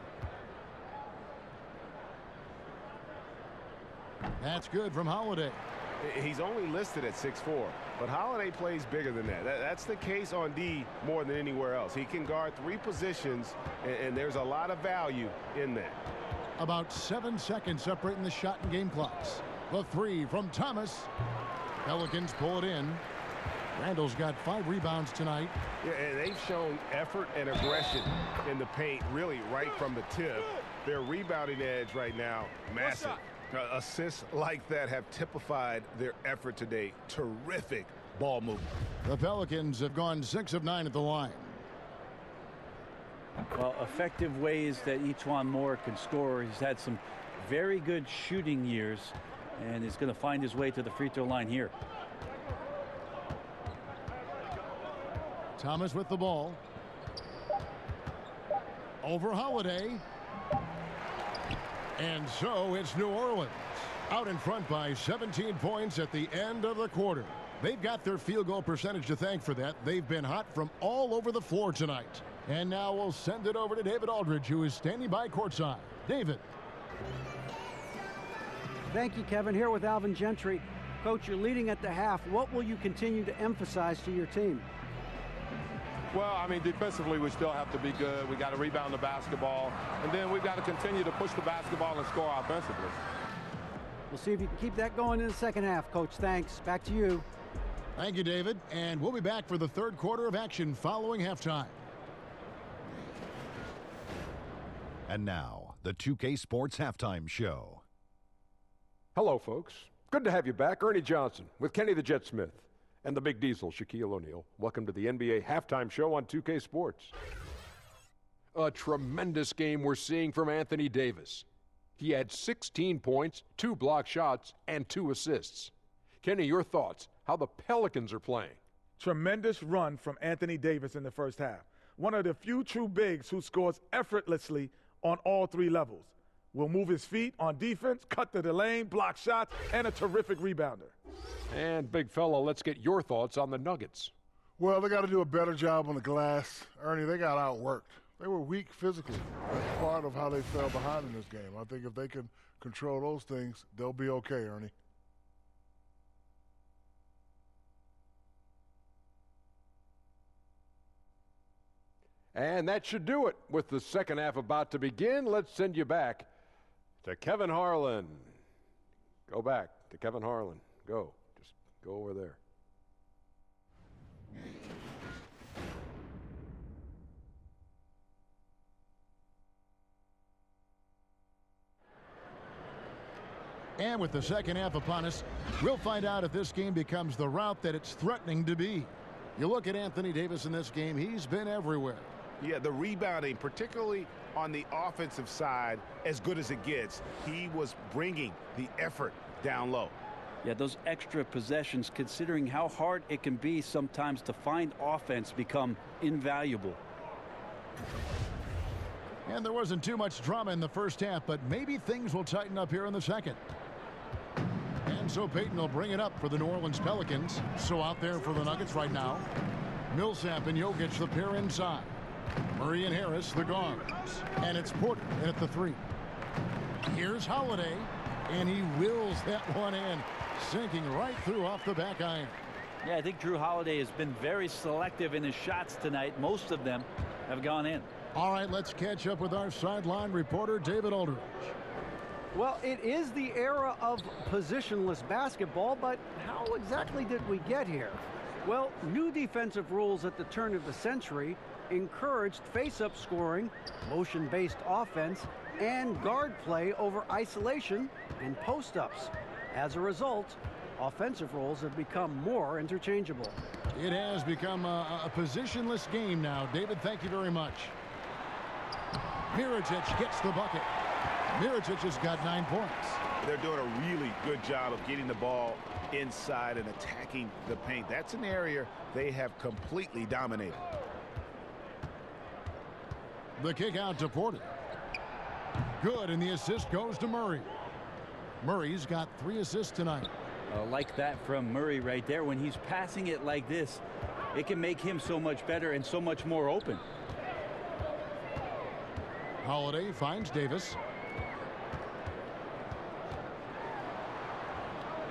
That's good from Holiday. He's only listed at 6'4", but Holiday plays bigger than that. That's the case on D more than anywhere else. He can guard 3 positions, and there's a lot of value in that. About 7 seconds separating the shot and game clocks. The 3 from Thomas. Pelicans pull it in. Randall's got 5 rebounds tonight. Yeah, and they've shown effort and aggression in the paint, really right from the tip. Their rebounding edge right now, massive. Assists like that have typified their effort today. Terrific ball movement. The Pelicans have gone 6 of 9 at the line. Well, effective ways that Etuan Moore can score. He's had some very good shooting years, and is going to find his way to the free throw line here. Thomas with the ball. Over Holiday. And so it's New Orleans out in front by 17 points at the end of the quarter. They've got their field goal percentage to thank for that. They've been hot from all over the floor tonight. And now we'll send it over to David Aldridge, who is standing by courtside. David. Thank you, Kevin. Here with Alvin Gentry. Coach, you're leading at the half. What will you continue to emphasize to your team? Well, I mean, defensively, we still have to be good. We got to rebound the basketball, and then we've got to continue to push the basketball and score offensively. We'll see if you can keep that going in the second half, Coach. Thanks. Back to you. Thank you, David. And we'll be back for the third quarter of action following halftime. And now, the 2K Sports Halftime Show. Hello, folks. Good to have you back. Ernie Johnson with Kenny the Jet Smith and the Big Diesel, Shaquille O'Neal. Welcome to the NBA Halftime Show on 2K Sports. A tremendous game we're seeing from Anthony Davis. He had 16 points, 2 block shots, and 2 assists. Kenny, your thoughts, how the Pelicans are playing? Tremendous run from Anthony Davis in the first half. One of the few true bigs who scores effortlessly on all three levels. Will move his feet on defense, cut to the lane, block shots, and a terrific rebounder. And big fella, let's get your thoughts on the Nuggets. Well, they got to do a better job on the glass. Ernie, they got outworked. They were weak physically. That's part of how they fell behind in this game. I think if they can control those things, they'll be okay, Ernie. And that should do it. With the second half about to begin, let's send you back to Kevin Harlan. Go back to Kevin Harlan. Go. Just go over there. And with the second half upon us, we'll find out if this game becomes the route that it's threatening to be. You look at Anthony Davis in this game, he's been everywhere. Yeah, the rebounding, particularly on the offensive side, as good as it gets. He was bringing the effort down low. Yeah, those extra possessions, considering how hard it can be sometimes to find offense, become invaluable. And there wasn't too much drama in the first half, but maybe things will tighten up here in the second. And so Payton will bring it up for the New Orleans Pelicans. So out there for the Nuggets right now, Millsap and Jokic the pair inside. Murray and Harris the guards. And it's Porter in at the three. Here's Holiday, and he wills that one in, sinking right through off the back iron. Yeah, I think Drew Holiday has been very selective in his shots tonight. Most of them have gone in. All right, let's catch up with our sideline reporter, David Aldridge. Well, it is the era of positionless basketball, but how exactly did we get here? Well, new defensive rules at the turn of the century encouraged face-up scoring, motion-based offense, and guard play over isolation and post-ups. As a result, offensive roles have become more interchangeable. It has become a positionless game now. David, thank you very much. Mirotic gets the bucket. Mirotic has got 9 points. They're doing a really good job of getting the ball inside and attacking the paint. That's an area they have completely dominated. The kick out to Porter. Good, and the assist goes to Murray. Murray's got 3 assists tonight. Like that from Murray right there. When he's passing it like this, it can make him so much better and so much more open. Holiday finds Davis.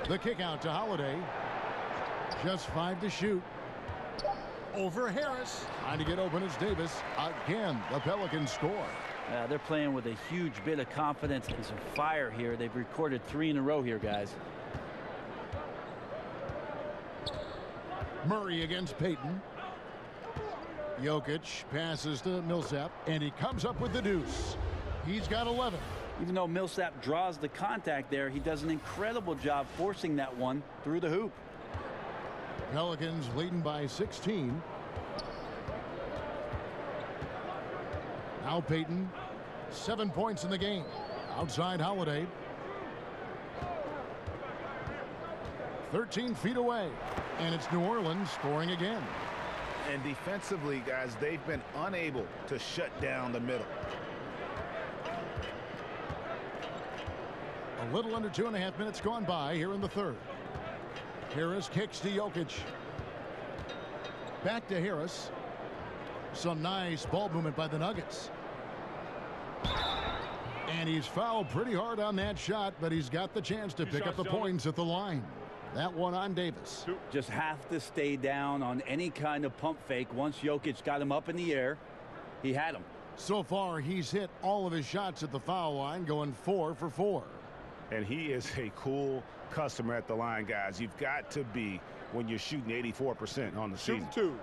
The kick out to Holiday. Just 5 to shoot. Over Harris. Trying to get open as Davis. Again, the Pelicans score. They're playing with a huge bit of confidence and some fire here. They've recorded 3 in a row here, guys. Murray against Payton. Jokic passes to Millsap, and he comes up with the deuce. He's got 11. Even though Millsap draws the contact there, he does an incredible job forcing that one through the hoop. Pelicans leading by 16. Now Payton, 7 points in the game. Outside Holiday. 13 feet away. And it's New Orleans scoring again. And defensively, guys, they've been unable to shut down the middle. A little under 2.5 minutes gone by here in the third. Harris kicks to Jokic. Back to Harris. Some nice ball movement by the Nuggets. And he's fouled pretty hard on that shot, but he's got the chance to pick up the points at the line. That one on Davis. Just have to stay down on any kind of pump fake. Once Jokic got him up in the air, he had him. So far, he's hit all of his shots at the foul line, going 4 for 4. And he is a cool customer at the line, guys. You've got to be when you're shooting 84% on the season. Shoot 2.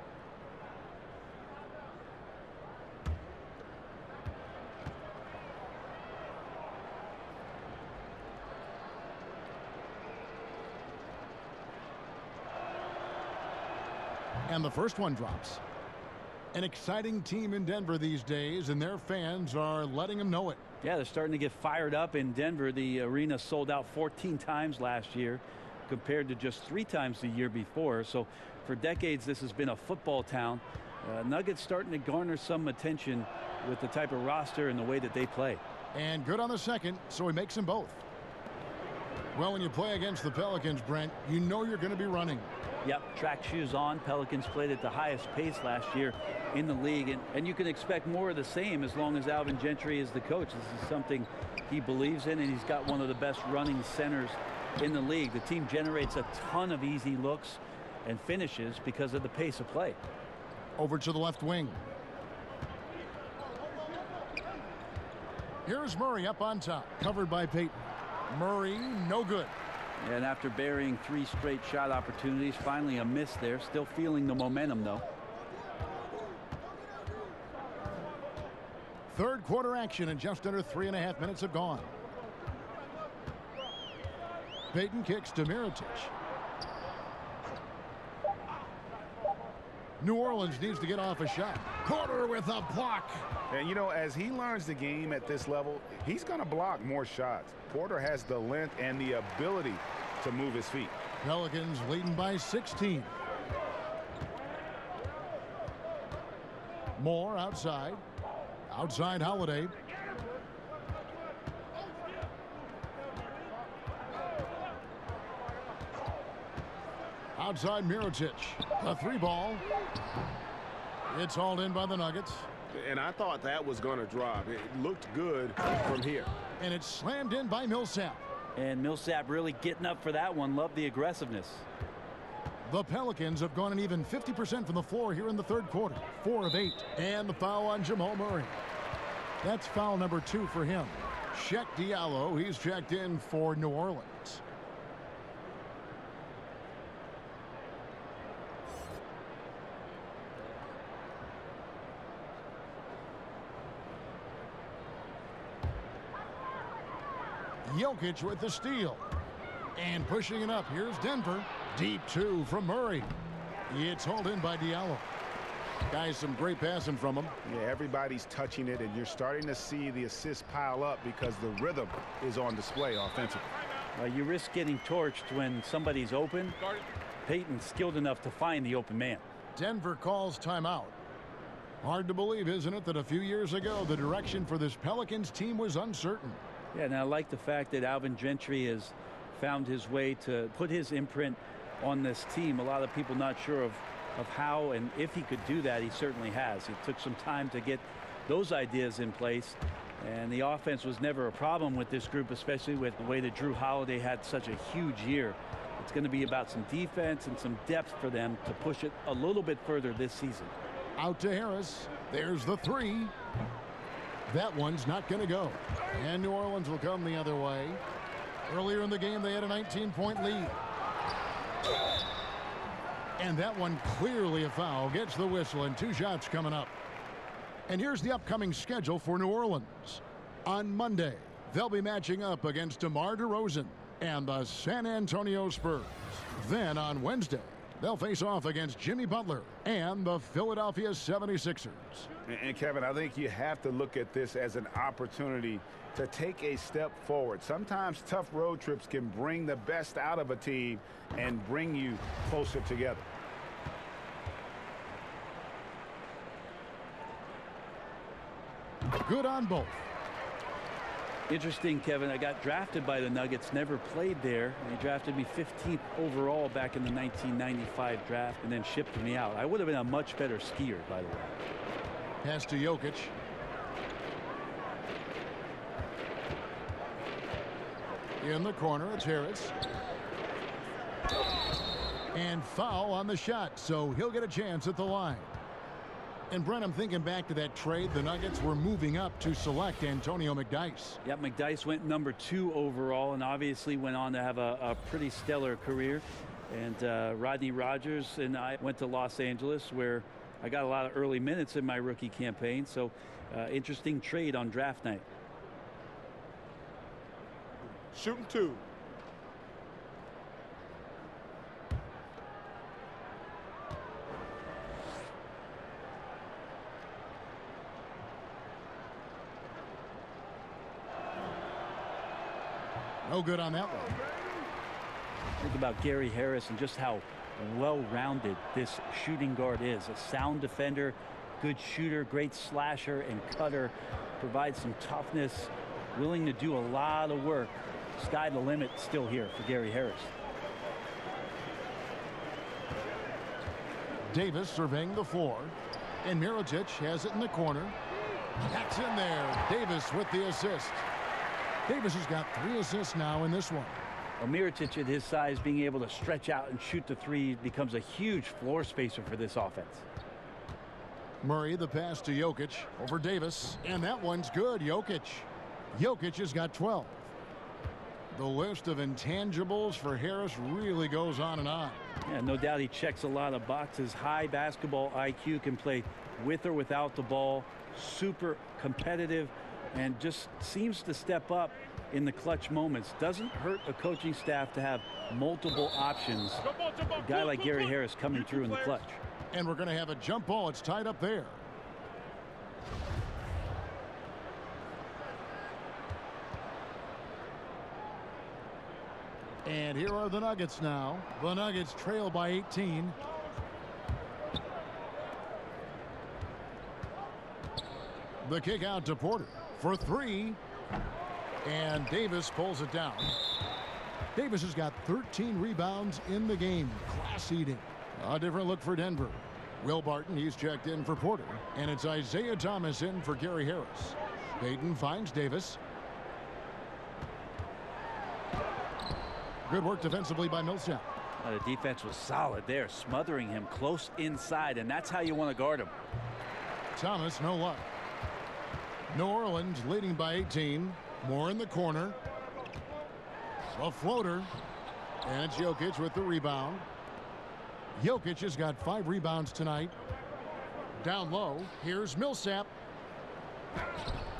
And the first one drops. An exciting team in Denver these days, and their fans are letting them know it. Yeah, they're starting to get fired up in Denver. The arena sold out 14 times last year compared to just 3 times the year before. So For decades, this has been a football town. Nuggets starting to garner some attention with the type of roster and the way that they play. And good on the second, so he makes them both. Well, when you play against the Pelicans, Brent, you know you're going to be running. Yep, track shoes on. Pelicans played at the highest pace last year in the league, and you can expect more of the same as long as Alvin Gentry is the coach. This is something he believes in, and he's got one of the best running centers in the league. The team generates a ton of easy looks and finishes because of the pace of play. Over to the left wing. Here's Murray up on top, covered by Payton. Murray, no good. And after burying 3 straight shot opportunities, finally a miss there. Still feeling the momentum, though. Third quarter action, and just under 3.5 minutes have gone. Payton kicks to Mirotic. New Orleans needs to get off a shot. Porter with a block. And, you know, as he learns the game at this level, he's going to block more shots. Porter has the length and the ability to move his feet. Pelicans leading by 16. Moore outside. Outside Holiday. Outside Mirotic. A 3-ball. It's hauled in by the Nuggets. And I thought that was going to drop. It looked good from here. And it's slammed in by Millsap. And Millsap really getting up for that one. Love the aggressiveness. The Pelicans have gone an even 50% from the floor here in the third quarter. 4 of 8. And the foul on Jamal Murray. That's foul number 2 for him. Check Diallo. He's checked in for New Orleans. Jokic with the steal. And pushing it up. Here's Denver. Deep 2 from Murray. It's hauled in by Diallo. Guys, some great passing from him. Yeah, everybody's touching it, and you're starting to see the assists pile up because the rhythm is on display offensively. You risk getting torched when somebody's open. Payton's skilled enough to find the open man. Denver calls timeout. Hard to believe, isn't it, that a few years ago the direction for this Pelicans team was uncertain. Yeah, and I like the fact that Alvin Gentry has found his way to put his imprint on this team. A lot of people not sure of how and if he could do that. He certainly has. It took some time to get those ideas in place, and the offense was never a problem with this group, especially with the way that Drew Holiday had such a huge year. It's going to be about some defense and some depth for them to push it a little bit further this season. Out to Harris. There's the 3. That one's not going to go. And New Orleans will come the other way. Earlier in the game, they had a 19-point lead. And that one clearly a foul. Gets the whistle, and 2 shots coming up. And here's the upcoming schedule for New Orleans. On Monday, they'll be matching up against DeMar DeRozan and the San Antonio Spurs. Then on Wednesday, they'll face off against Jimmy Butler and the Philadelphia 76ers. And Kevin, I think you have to look at this as an opportunity to take a step forward. Sometimes tough road trips can bring the best out of a team and bring you closer together. Good on both. Interesting, Kevin. I got drafted by the Nuggets, never played there. They drafted me 15th overall back in the 1995 draft and then shipped me out. I would have been a much better skier, by the way. Pass to Jokic. In the corner, it's Harris. And foul on the shot, so he'll get a chance at the line. And Brent, I'm thinking back to that trade. The Nuggets were moving up to select Antonio McDyess. Yeah, McDyess went number 2 overall and obviously went on to have a pretty stellar career. And Rodney Rogers and I went to Los Angeles, where I got a lot of early minutes in my rookie campaign. So interesting trade on draft night. Shooting 2. No good on that one. Think about Gary Harris and just how well-rounded this shooting guard is. A sound defender, good shooter, great slasher and cutter, provides some toughness, willing to do a lot of work. Sky the limit still here for Gary Harris. Davis surveying the floor, and Mirotic has it in the corner. That's in there. Davis with the assist. Davis has got 3 assists now in this one. Well, Mirotic at his size, being able to stretch out and shoot the three becomes a huge floor spacer for this offense. Murray, the pass to Jokic over Davis, and that one's good. Jokic has got 12. The list of intangibles for Harris really goes on and on. Yeah, no doubt he checks a lot of boxes. High basketball IQ, can play with or without the ball, super competitive, and just seems to step up in the clutch moments. Doesn't hurt a coaching staff to have multiple options. A guy like Gary Harris coming through in the clutch. And we're going to have a jump ball. It's tied up there. And here are the Nuggets now. The Nuggets trail by 18. The kick out to Porter for 3. And Davis pulls it down. Davis has got 13 rebounds in the game. Class eating. A different look for Denver. Will Barton, he's checked in for Porter. And it's Isaiah Thomas in for Gary Harris. Payton finds Davis. Good work defensively by Millsap. The defense was solid there, smothering him close inside, and that's how you want to guard him. Thomas, no luck. New Orleans leading by 18. More in the corner. A floater. And it's Jokic with the rebound. Jokic has got 5 rebounds tonight. Down low, here's Millsap.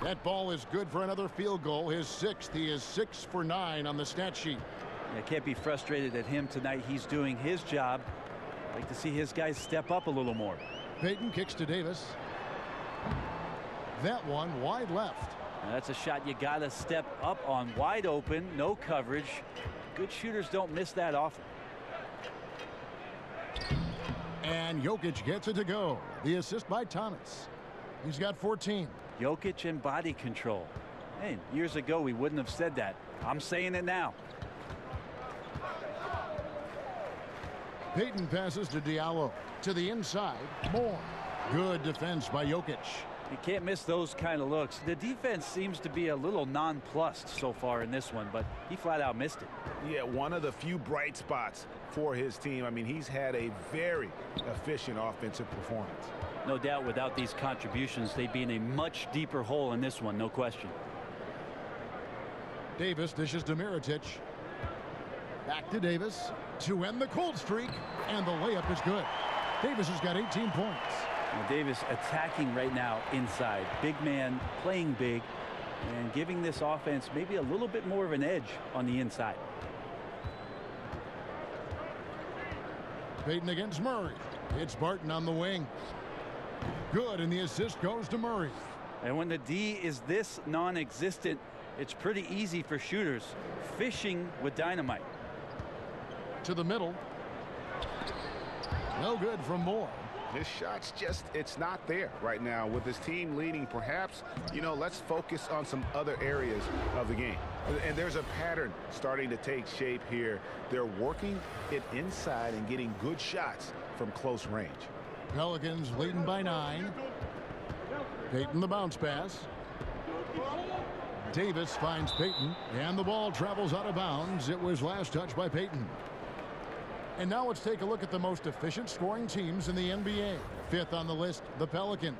That ball is good for another field goal. His 6th. He is 6 for 9 on the stat sheet. I can't be frustrated at him tonight. He's doing his job. I'd like to see his guys step up a little more. Payton kicks to Davis. That one wide left. Now that's a shot you got to step up on. Wide open, no coverage. Good shooters don't miss that often. And Jokic gets it to go. The assist by Thomas. He's got 14. Jokic and body control. Hey, years ago we wouldn't have said that. I'm saying it now. Payton passes to Diallo. To the inside. More. Good defense by Jokic. You can't miss those kind of looks. The defense seems to be a little nonplussed so far in this one, but he flat out missed it. Yeah, one of the few bright spots for his team. I mean, he's had a very efficient offensive performance. No doubt without these contributions, they'd be in a much deeper hole in this one, no question. Davis dishes to Mirotic. Back to Davis to end the cold streak, and the layup is good. Davis has got 18 points. Now Davis attacking right now inside. Big man playing big and giving this offense maybe a little bit more of an edge on the inside. Payton against Murray. It's Barton on the wing. Good, and the assist goes to Murray. And when the D is this non-existent, it's pretty easy for shooters. Fishing with dynamite. To the middle. No good from Moore. His shot's just, it's not there right now. With his team leading, perhaps, you know, let's focus on some other areas of the game. And there's a pattern starting to take shape here. They're working it inside and getting good shots from close range. Pelicans leading by 9. Payton the bounce pass. Davis finds Payton, and the ball travels out of bounds. It was last touched by Payton. And now let's take a look at the most efficient scoring teams in the NBA. 5th on the list, the Pelicans.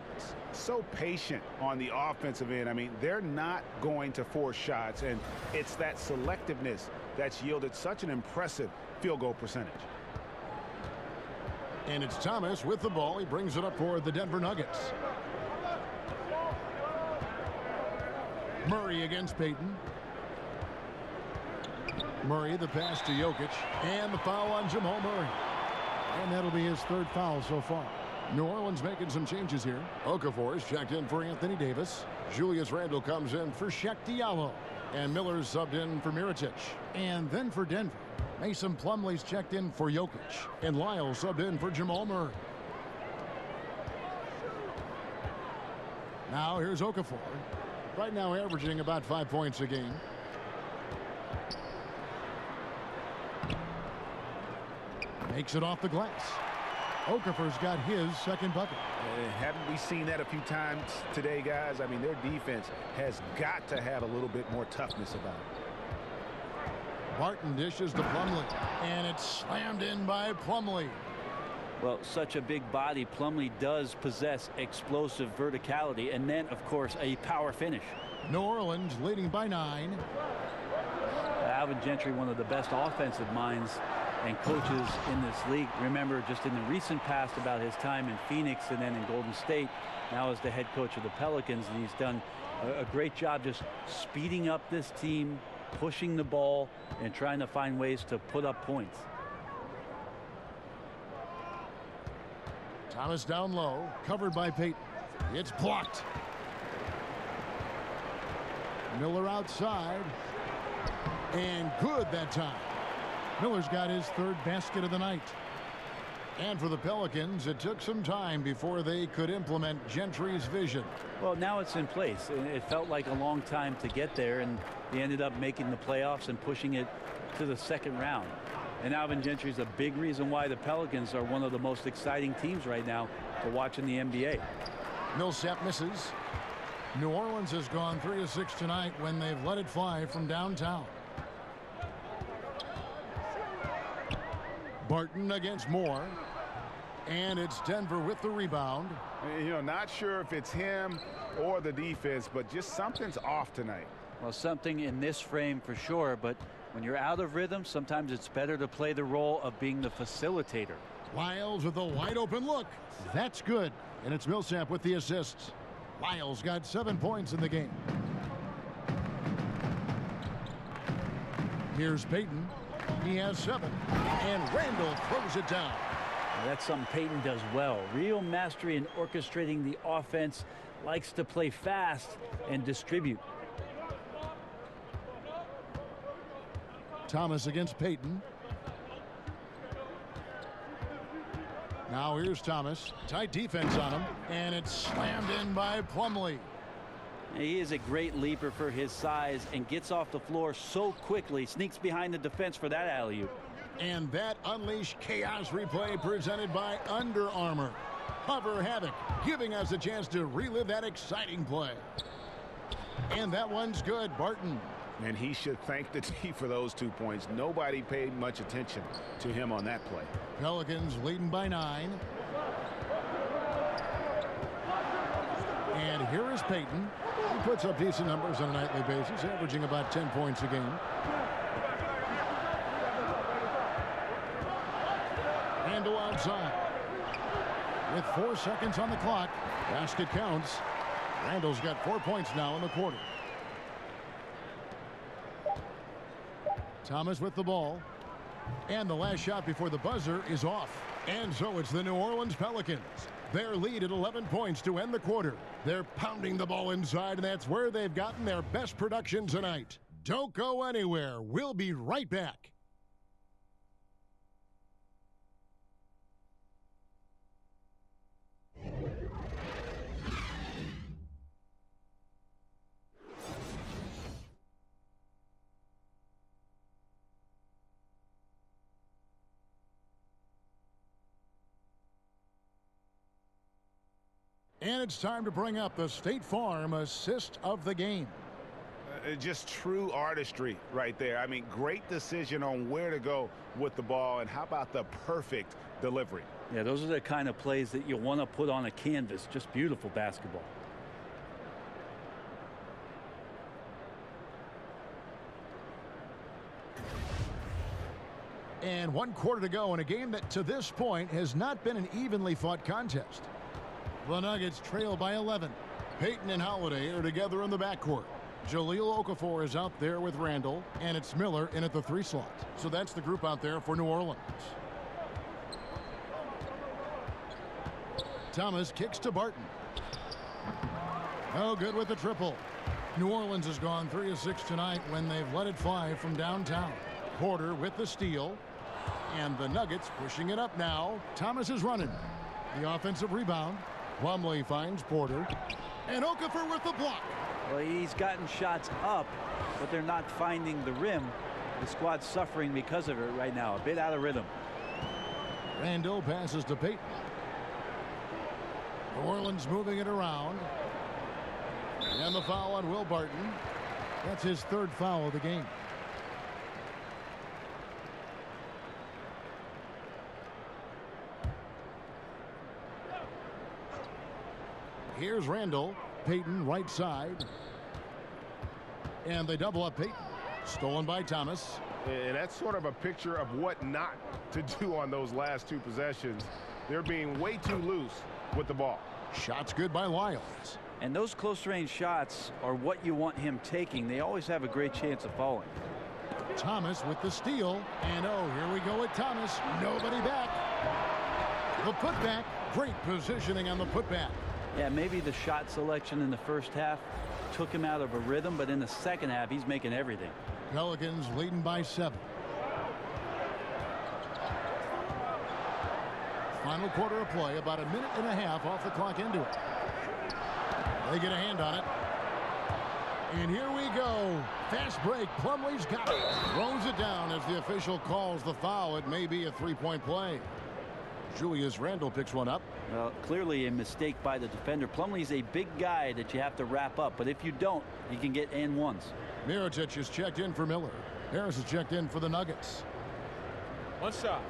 So patient on the offensive end. I mean, they're not going to force shots, and it's that selectiveness that's yielded such an impressive field goal percentage. And it's Thomas with the ball. He brings it up for the Denver Nuggets. Murray against Payton. Murray, the pass to Jokic, and the foul on Jamal Murray. And that'll be his 3rd foul so far. New Orleans making some changes here. Okafor is checked in for Anthony Davis. Julius Randle comes in for Shaq Diallo. And Miller's subbed in for Mirotic. And then for Denver, Mason Plumlee's checked in for Jokic, and Lyle subbed in for Jamal Murray. Now here's Okafor. Right now averaging about 5 points a game. Makes it off the glass. Okafor's got his second bucket. Haven't we seen that a few times today, guys? I mean, their defense has got to have a little bit more toughness about it. Barton dishes to Plumlee, and it's slammed in by Plumlee. Well, such a big body, Plumlee does possess explosive verticality, and then, of course, a power finish. New Orleans leading by 9. Alvin Gentry, one of the best offensive minds and coaches in this league. Remember, just in the recent past, about his time in Phoenix and then in Golden State. Now as the head coach of the Pelicans, and he's done a great job just speeding up this team, pushing the ball, and trying to find ways to put up points. Thomas down low, covered by Payton. It's blocked. Miller outside, and good that time. Miller's got his third basket of the night. And for the Pelicans, it took some time before they could implement Gentry's vision. Well, now it's in place. It felt like a long time to get there, and they ended up making the playoffs and pushing it to the second round. And Alvin Gentry's a big reason why the Pelicans are one of the most exciting teams right now to watch in the NBA. Millsap misses. New Orleans has gone 3 of 6 tonight when they've let it fly from downtown. Barton against Moore, and it's Denver with the rebound. You know, not sure if it's him or the defense, but just something's off tonight. Well, something in this frame for sure, but when you're out of rhythm, sometimes it's better to play the role of being the facilitator. Lyles with a wide open look. That's good, and it's Millsap with the assists. Lyles got 7 points in the game. Here's Payton. He has 7, and Randall throws it down. That's something Payton does well. Real mastery in orchestrating the offense. Likes to play fast and distribute. Thomas against Payton. Now here's Thomas. Tight defense on him, and it's slammed in by Plumlee. He is a great leaper for his size and gets off the floor so quickly. Sneaks behind the defense for that alley-oop. And that Unleash Chaos replay presented by Under Armour. Hover Havoc, giving us a chance to relive that exciting play. And that one's good, Barton. And he should thank the team for those 2 points. Nobody paid much attention to him on that play. Pelicans leading by 9. And here is Payton. He puts up decent numbers on a nightly basis, averaging about 10 points a game. Randall outside. With 4 seconds on the clock, basket counts. Randall's got 4 points now in the quarter. Thomas with the ball. And the last shot before the buzzer is off. And so it's the New Orleans Pelicans. Their lead at 11 points to end the quarter. They're pounding the ball inside, and that's where they've gotten their best production tonight. Don't go anywhere. We'll be right back. And it's time to bring up the State Farm assist of the game. Just true artistry right there. I mean, great decision on where to go with the ball, and how about the perfect delivery? Yeah, those are the kind of plays that you want to put on a canvas. Just beautiful basketball. And 1 quarter to go in a game that to this point has not been an evenly fought contest. The Nuggets trail by 11. Payton and Holiday are together in the backcourt. Jahlil Okafor is out there with Randall, and it's Miller in at the 3 slot. So that's the group out there for New Orleans. Thomas kicks to Barton. No good with the triple. New Orleans has gone 3 of 6 tonight when they've let it fly from downtown. Porter with the steal. And the Nuggets pushing it up now. Thomas is running. The offensive rebound. Plumlee finds Porter. And Okafor with the block. Well, he's gotten shots up, but they're not finding the rim. The squad's suffering because of it right now. A bit out of rhythm. Randall passes to Payton. New Orleans moving it around. And the foul on Will Barton. That's his third foul of the game. Here's Randall. Payton right side. And they double up Payton. Stolen by Thomas. And that's sort of a picture of what not to do on those last two possessions. They're being way too loose with the ball. Shots good by Lyles. And those close-range shots are what you want him taking. They always have a great chance of falling. Thomas with the steal. And oh, here we go with Thomas. Nobody back. The putback. Great positioning on the putback. Yeah, maybe the shot selection in the first half took him out of a rhythm, but in the second half, he's making everything. Pelicans leading by 7. Final quarter of play, about a minute and a half off the clock into it. They get a hand on it. And here we go. Fast break. Plumlee's got it. Throws it down as the official calls the foul. It may be a three-point play. Julius Randle picks one up. Well, clearly a mistake by the defender. Plumlee's a big guy that you have to wrap up, but if you don't, you can get and ones. Mirotic is checked in for Miller. Harris is checked in for the Nuggets. One shot.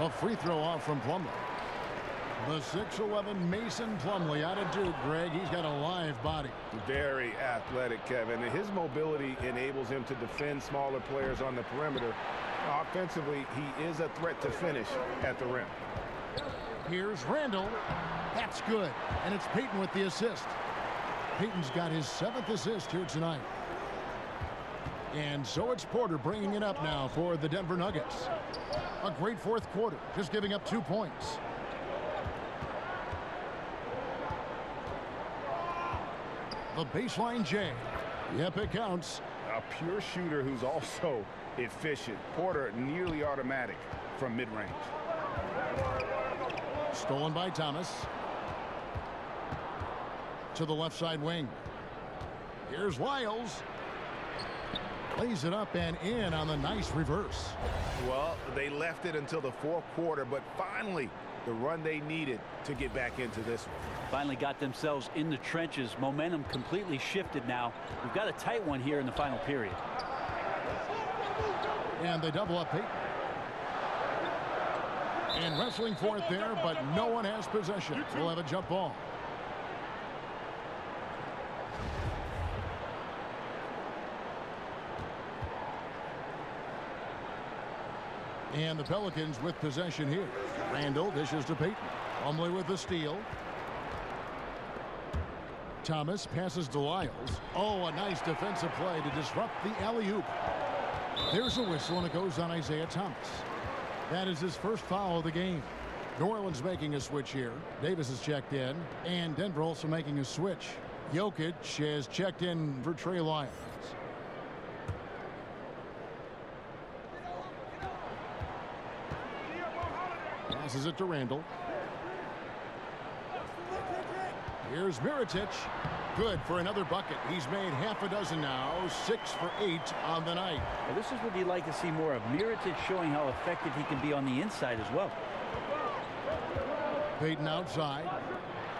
A free throw off from Plumlee. The 6'11" Mason Plumlee out of Duke, Greg. He's got a live body. Very athletic, Kevin. And his mobility enables him to defend smaller players on the perimeter. Offensively, he is a threat to finish at the rim. Here's Randall. That's good. And it's Payton with the assist. Payton's got his 7th assist here tonight. And so it's Porter bringing it up now for the Denver Nuggets. A great fourth quarter, just giving up 2 points. The baseline J. Yep, it counts. A pure shooter who's also efficient. Porter nearly automatic from mid-range. Stolen by Thomas. To the left side wing. Here's Lyles. Lays it up and in on the nice reverse. Well, they left it until the fourth quarter, but finally the run they needed to get back into this one. Finally got themselves in the trenches. Momentum completely shifted now. We've got a tight one here in the final period. And they double up Payton. And wrestling for it there, but no one has possession. We'll have a jump ball. And the Pelicans with possession here. Randall dishes to Payton. Plumlee with the steal. Thomas passes to Lyles. Oh, a nice defensive play to disrupt the alley-oop. There's a whistle, and it goes on Isaiah Thomas. That is his first foul of the game. New Orleans making a switch here. Davis is checked in, and Denver also making a switch. Jokic has checked in for Trey Lyles. Passes it to Randall. Here's Mirotic. Good for another bucket. He's made half a dozen now. 6 for 8 on the night. Well, this is what you'd like to see more of. Mirotic showing how effective he can be on the inside as well. Payton outside.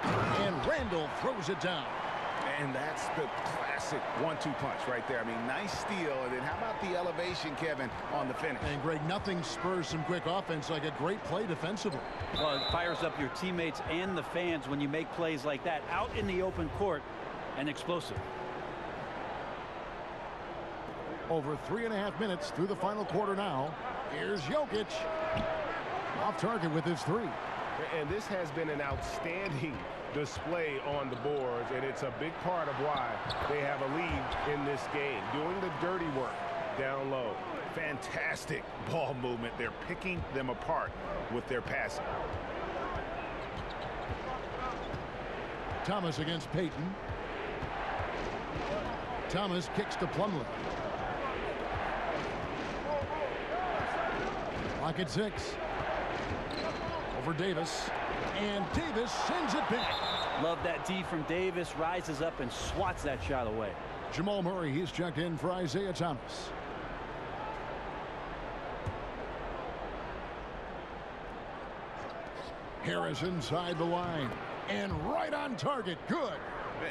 And Randall throws it down. And that's the classic 1-2 punch right there. I mean, nice steal. And then how about the elevation, Kevin, on the finish? And Greg, nothing spurs some quick offense like a great play defensively. Well, it fires up your teammates and the fans when you make plays like that out in the open court and explosive. Over 3.5 minutes through the final quarter now. Here's Jokic. Off target with his 3. And this has been an outstanding display on the boards, and it's a big part of why they have a lead in this game. Doing the dirty work, down low. Fantastic ball movement. They're picking them apart with their passing. Thomas against Payton. Thomas kicks to Plumlee. Clock at 6. Over Davis. And Davis sends it back. Love that D from Davis. Rises up and swats that shot away. Jamal Murray, he's checked in for Isaiah Thomas. Harris inside the line. And right on target. Good.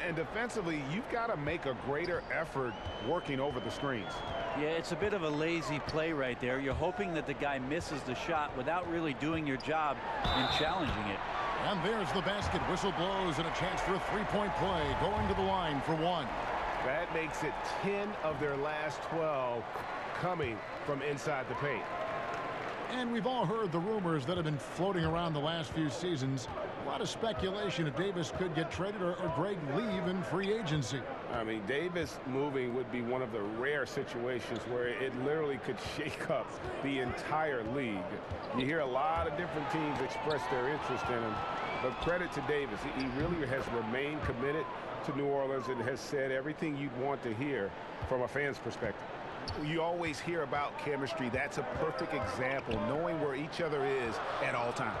And defensively, you've got to make a greater effort working over the screens. Yeah, it's a bit of a lazy play right there. You're hoping that the guy misses the shot without really doing your job in challenging it. And there's the basket. Whistle blows and a chance for a three-point play. Going to the line for one. That makes it 10 of their last 12 coming from inside the paint. And we've all heard the rumors that have been floating around the last few seasons. A lot of speculation if Davis could get traded or Greg leave in free agency. I mean, Davis moving would be one of the rare situations where it literally could shake up the entire league. You hear a lot of different teams express their interest in him, but credit to Davis. He really has remained committed to New Orleans and has said everything you'd want to hear from a fan's perspective. You always hear about chemistry. That's a perfect example, knowing where each other is at all times.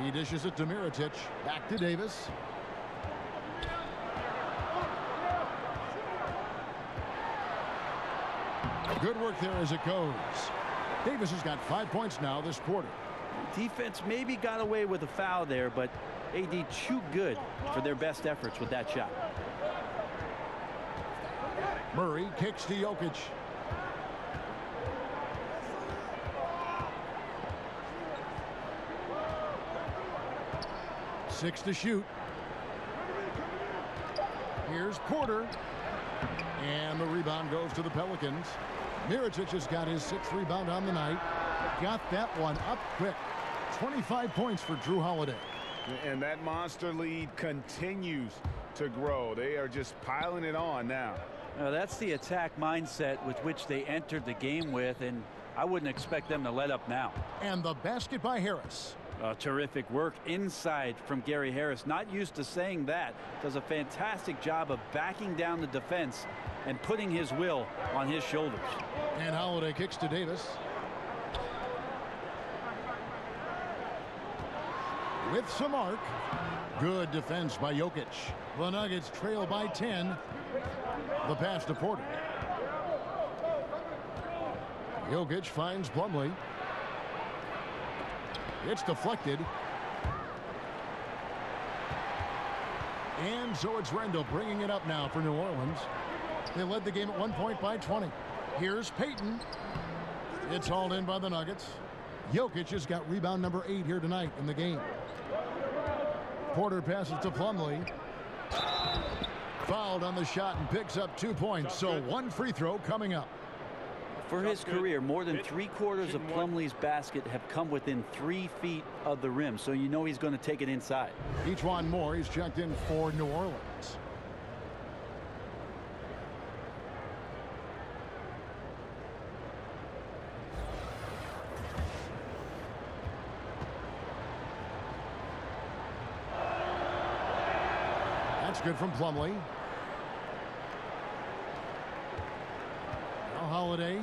He dishes it to Mirotic. Back to Davis. Good work there as it goes. Davis has got 5 points now this quarter. Defense maybe got away with a foul there, but AD too good for their best efforts with that shot. Murray kicks to Jokic. Six to shoot. Here's Porter. And the rebound goes to the Pelicans. Mirotic has got his 6th rebound on the night. Got that one up quick. 25 points for Drew Holiday. And that monster lead continues to grow. They are just piling it on now. That's the attack mindset with which they entered the game with, and I wouldn't expect them to let up now. And the basket by Harris. Terrific work inside from Gary Harris. Not used to saying that. Does a fantastic job of backing down the defense and putting his will on his shoulders. And Holiday kicks to Davis. With some arc. Good defense by Jokic. The Nuggets trail by 10. The pass to Porter. Jokic finds Plumlee. It's deflected. And so it's Randall bringing it up now for New Orleans. They led the game at 1 point by 20. Here's Payton. It's hauled in by the Nuggets. Jokic has got rebound number 8 here tonight in the game. Porter passes to Plumlee. Fouled on the shot and picks up 2 points. So one free throw coming up. For his career, more than 3/4 of Plumlee's basket have come within 3 feet of the rim, so you know he's going to take it inside. Ejuan Moore, he's checked in for New Orleans. That's good from Plumlee. Now Holiday.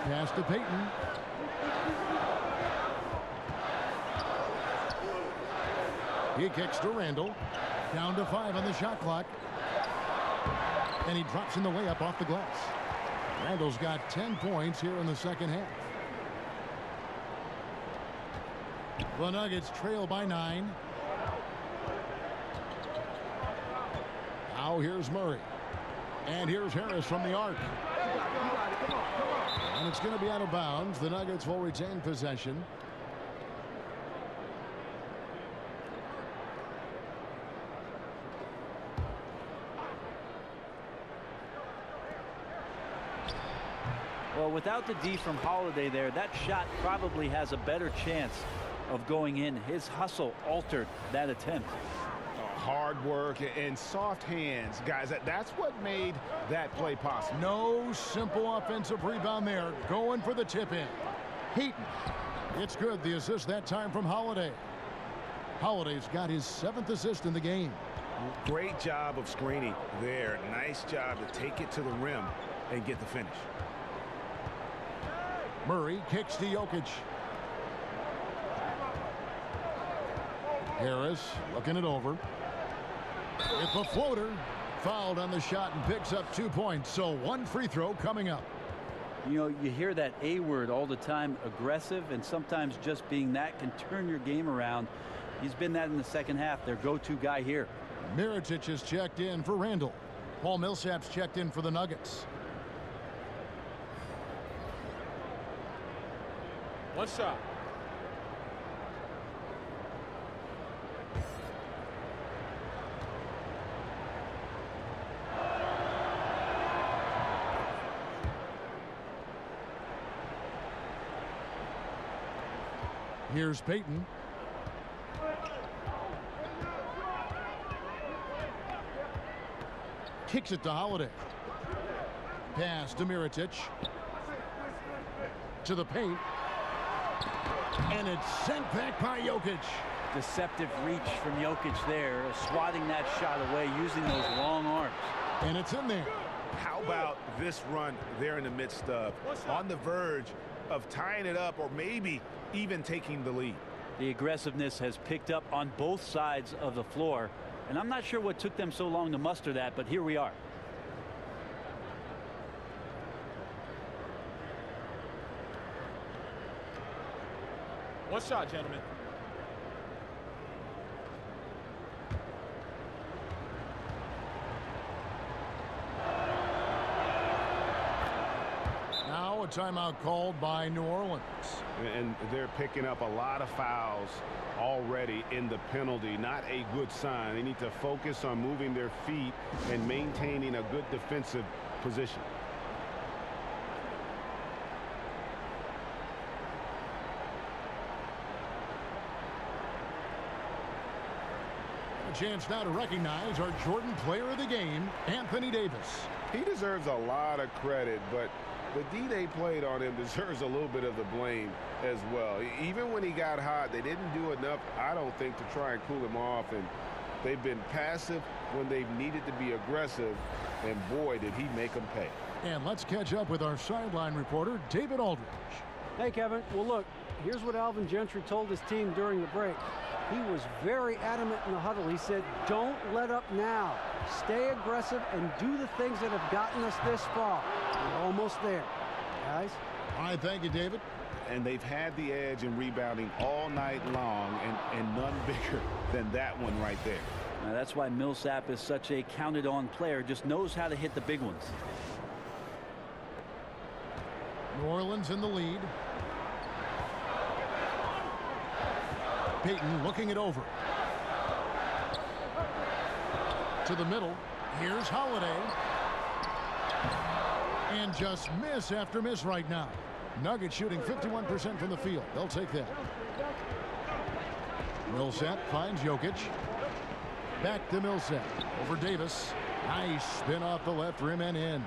Pass to Payton. He kicks to Randall. Down to 5 on the shot clock. And he drops in the layup off the glass. Randall's got 10 points here in the second half. The Nuggets trail by 9. Now here's Murray. And here's Harris from the arc. And it's going to be out of bounds. The Nuggets will retain possession. Well, without the D from Holiday there, that shot probably has a better chance of going in. His hustle altered that attempt. hard work, and soft hands. Guys, that's what made that play possible. No simple offensive rebound there. Going for the tip-in. Heaton. It's good. The assist that time from Holiday. Holiday's got his 7th assist in the game. Great job of screening there. Nice job to take it to the rim and get the finish. Murray kicks to Jokic. Harris looking it over. It's a floater. Fouled on the shot and picks up 2 points. So 1 free throw coming up. You know, you hear that A word all the time, aggressive, and sometimes just being that can turn your game around. He's been that in the second half, their go-to guy here. Mirotic is checked in for Randall. Paul Millsap's checked in for the Nuggets. One shot. Here's Payton. Kicks it to Holiday. Pass to Mirotic. To the paint. And it's sent back by Jokic. Deceptive reach from Jokic there, swatting that shot away using those long arms. And it's in there. How about this run there in the midst of, on the verge of tying it up or maybe even taking the lead? The aggressiveness has picked up on both sides of the floor, and I'm not sure what took them so long to muster that, but here we are. One shot, gentlemen. Now a timeout called by New Orleans. And they're picking up a lot of fouls already in the penalty. Not a good sign. They need to focus on moving their feet and maintaining a good defensive position. A chance now to recognize our Jordan Player of the Game, Anthony Davis. He deserves a lot of credit, but the D they played on him deserves a little bit of the blame as well. Even when he got hot, they didn't do enough, I don't think, to try and cool him off. And they've been passive when they've needed to be aggressive. And boy, did he make them pay. And let's catch up with our sideline reporter, David Aldridge. Hey, Kevin. Well, look, here's what Alvin Gentry told his team during the break. He was very adamant in the huddle. He said, don't let up now. Stay aggressive and do the things that have gotten us this far. We're almost there, guys. All right, thank you, David. And they've had the edge in rebounding all night long, and none bigger than that one right there. Now, that's why Millsap is such a counted-on player, just knows how to hit the big ones. New Orleans in the lead. Payton looking it over. To the middle. Here's Holiday. And just miss after miss right now. Nuggets shooting 51% from the field. They'll take that. Millsap finds Jokic. Back to Millsap. Over Davis. Nice spin off the left rim and in.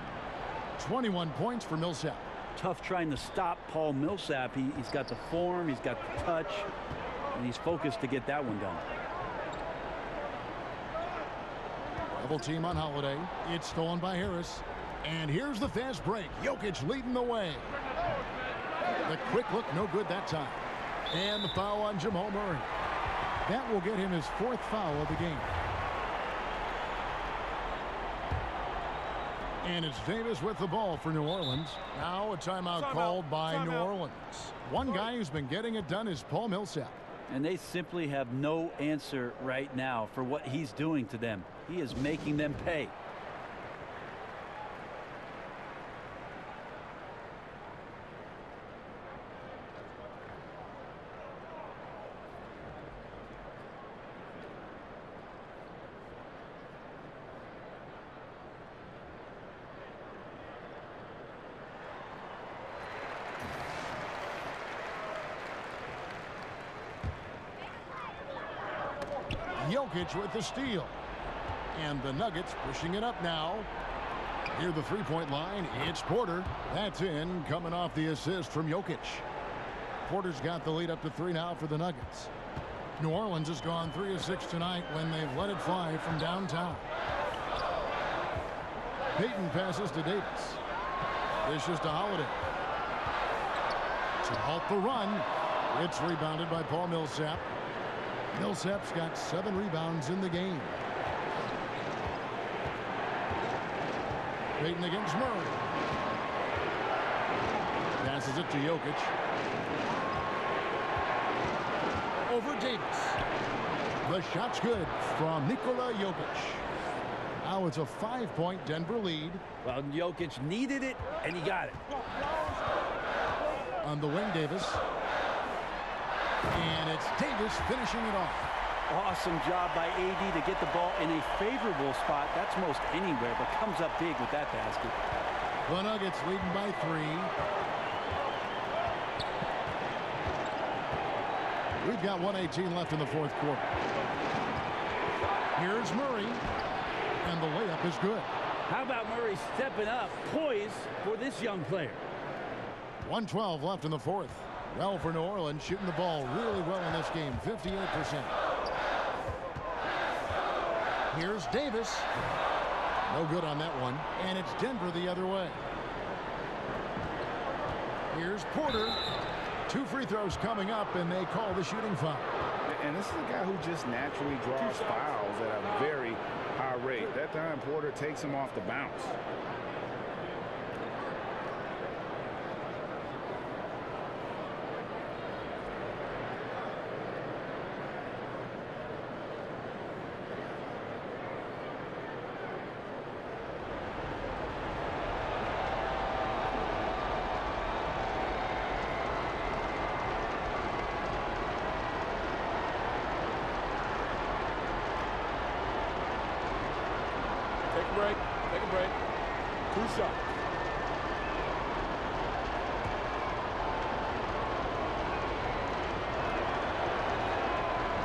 21 points for Millsap. Tough trying to stop Paul Millsap. He's got the form, he's got the touch, and he's focused to get that one done. Double team on Holiday. It's stolen by Harris. And here's the fast break. Jokic leading the way. The quick look, no good that time. And the foul on Jamal Murray. That will get him his 4th foul of the game. And it's Davis with the ball for New Orleans. Now a timeout called by New Orleans. One guy who's been getting it done is Paul Millsap. And they simply have no answer right now for what he's doing to them. He is making them pay. Jokic with the steal. And the Nuggets pushing it up now. Near the three-point line, it's Porter. That's in, coming off the assist from Jokic. Porter's got the lead up to 3 now for the Nuggets. New Orleans has gone 3 of 6 tonight when they've let it fly from downtown. Payton passes to Davis. Dishes to Holiday. To halt the run, it's rebounded by Paul Millsap. Millsap's got 7 rebounds in the game. Payton against Murray. Passes it to Jokic. Over Davis. The shot's good from Nikola Jokic. Now it's a 5-point Denver lead. Well, Jokic needed it, and he got it. On the wing, Davis. And it's Davis finishing it off. Awesome job by AD to get the ball in a favorable spot. That's most anywhere, but comes up big with that basket. The Nuggets leading by 3. We've got 1:18 left in the fourth quarter. Here's Murray, and the layup is good. How about Murray stepping up, poised for this young player? 1:12 left in the fourth. Well for New Orleans, shooting the ball really well in this game, 58%. Here's Davis. No good on that one. And it's Denver the other way. Here's Porter. 2 free throws coming up, and they call the shooting foul. And this is a guy who just naturally draws fouls at a very high rate. That time, Porter takes him off the bounce. Take a break. Take a break. 2 shots.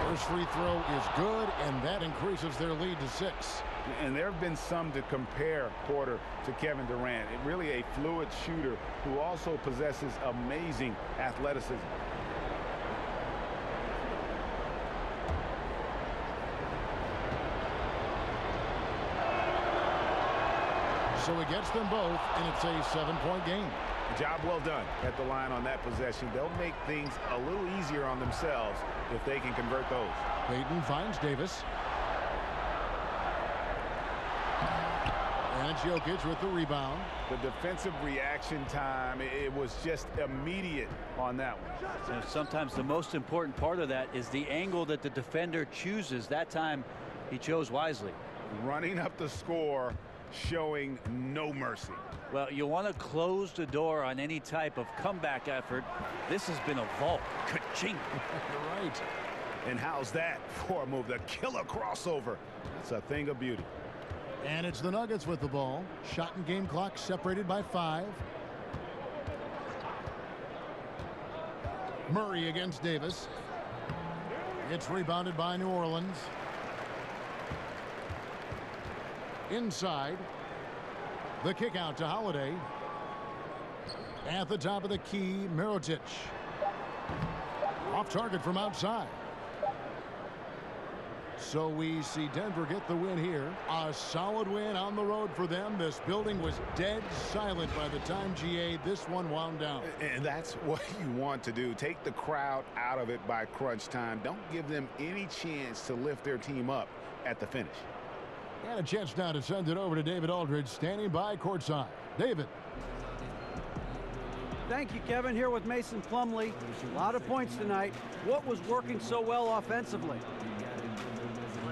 First free throw is good, and that increases their lead to 6. And there have been some to compare Porter to Kevin Durant. Really a fluid shooter who also possesses amazing athleticism. So he gets them both, and it's a 7-point game. Job well done at the line on that possession. They'll make things a little easier on themselves if they can convert those. Payton finds Davis. And it's Jokic with the rebound. The defensive reaction time, it was just immediate on that one. You know, sometimes the most important part of that is the angle that the defender chooses. That time he chose wisely. Running up the score, showing no mercy. Well, you want to close the door on any type of comeback effort. This has been a vault. Ka-ching. You're right. And how's that for a move? The killer crossover. It's a thing of beauty. And it's the Nuggets with the ball. Shot and game clock separated by 5. Murray against Davis. It's rebounded by New Orleans. Inside. The kick out to Holiday. At the top of the key, Mirotic. Off target from outside. So we see Denver get the win here. A solid win on the road for them. This building was dead silent by the time GA this one wound down. And that's what you want to do. Take the crowd out of it by crunch time. Don't give them any chance to lift their team up at the finish. And a chance now to send it over to David Aldridge, standing by courtside. David. Thank you, Kevin. Here with Mason Plumlee. A lot of points tonight. What was working so well offensively?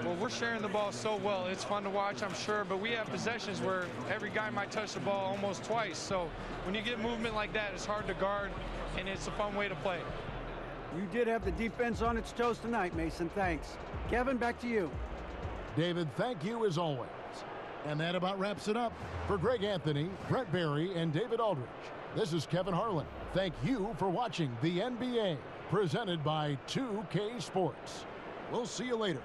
Well, we're sharing the ball so well. It's fun to watch, I'm sure, but we have possessions where every guy might touch the ball almost twice. So when you get movement like that, it's hard to guard, and it's a fun way to play. You did have the defense on its toes tonight, Mason. Thanks. Kevin, back to you. David, thank you as always. And that about wraps it up. For Greg Anthony, Brett Barry, and David Aldridge, this is Kevin Harlan. Thank you for watching the NBA, presented by 2K Sports. We'll see you later.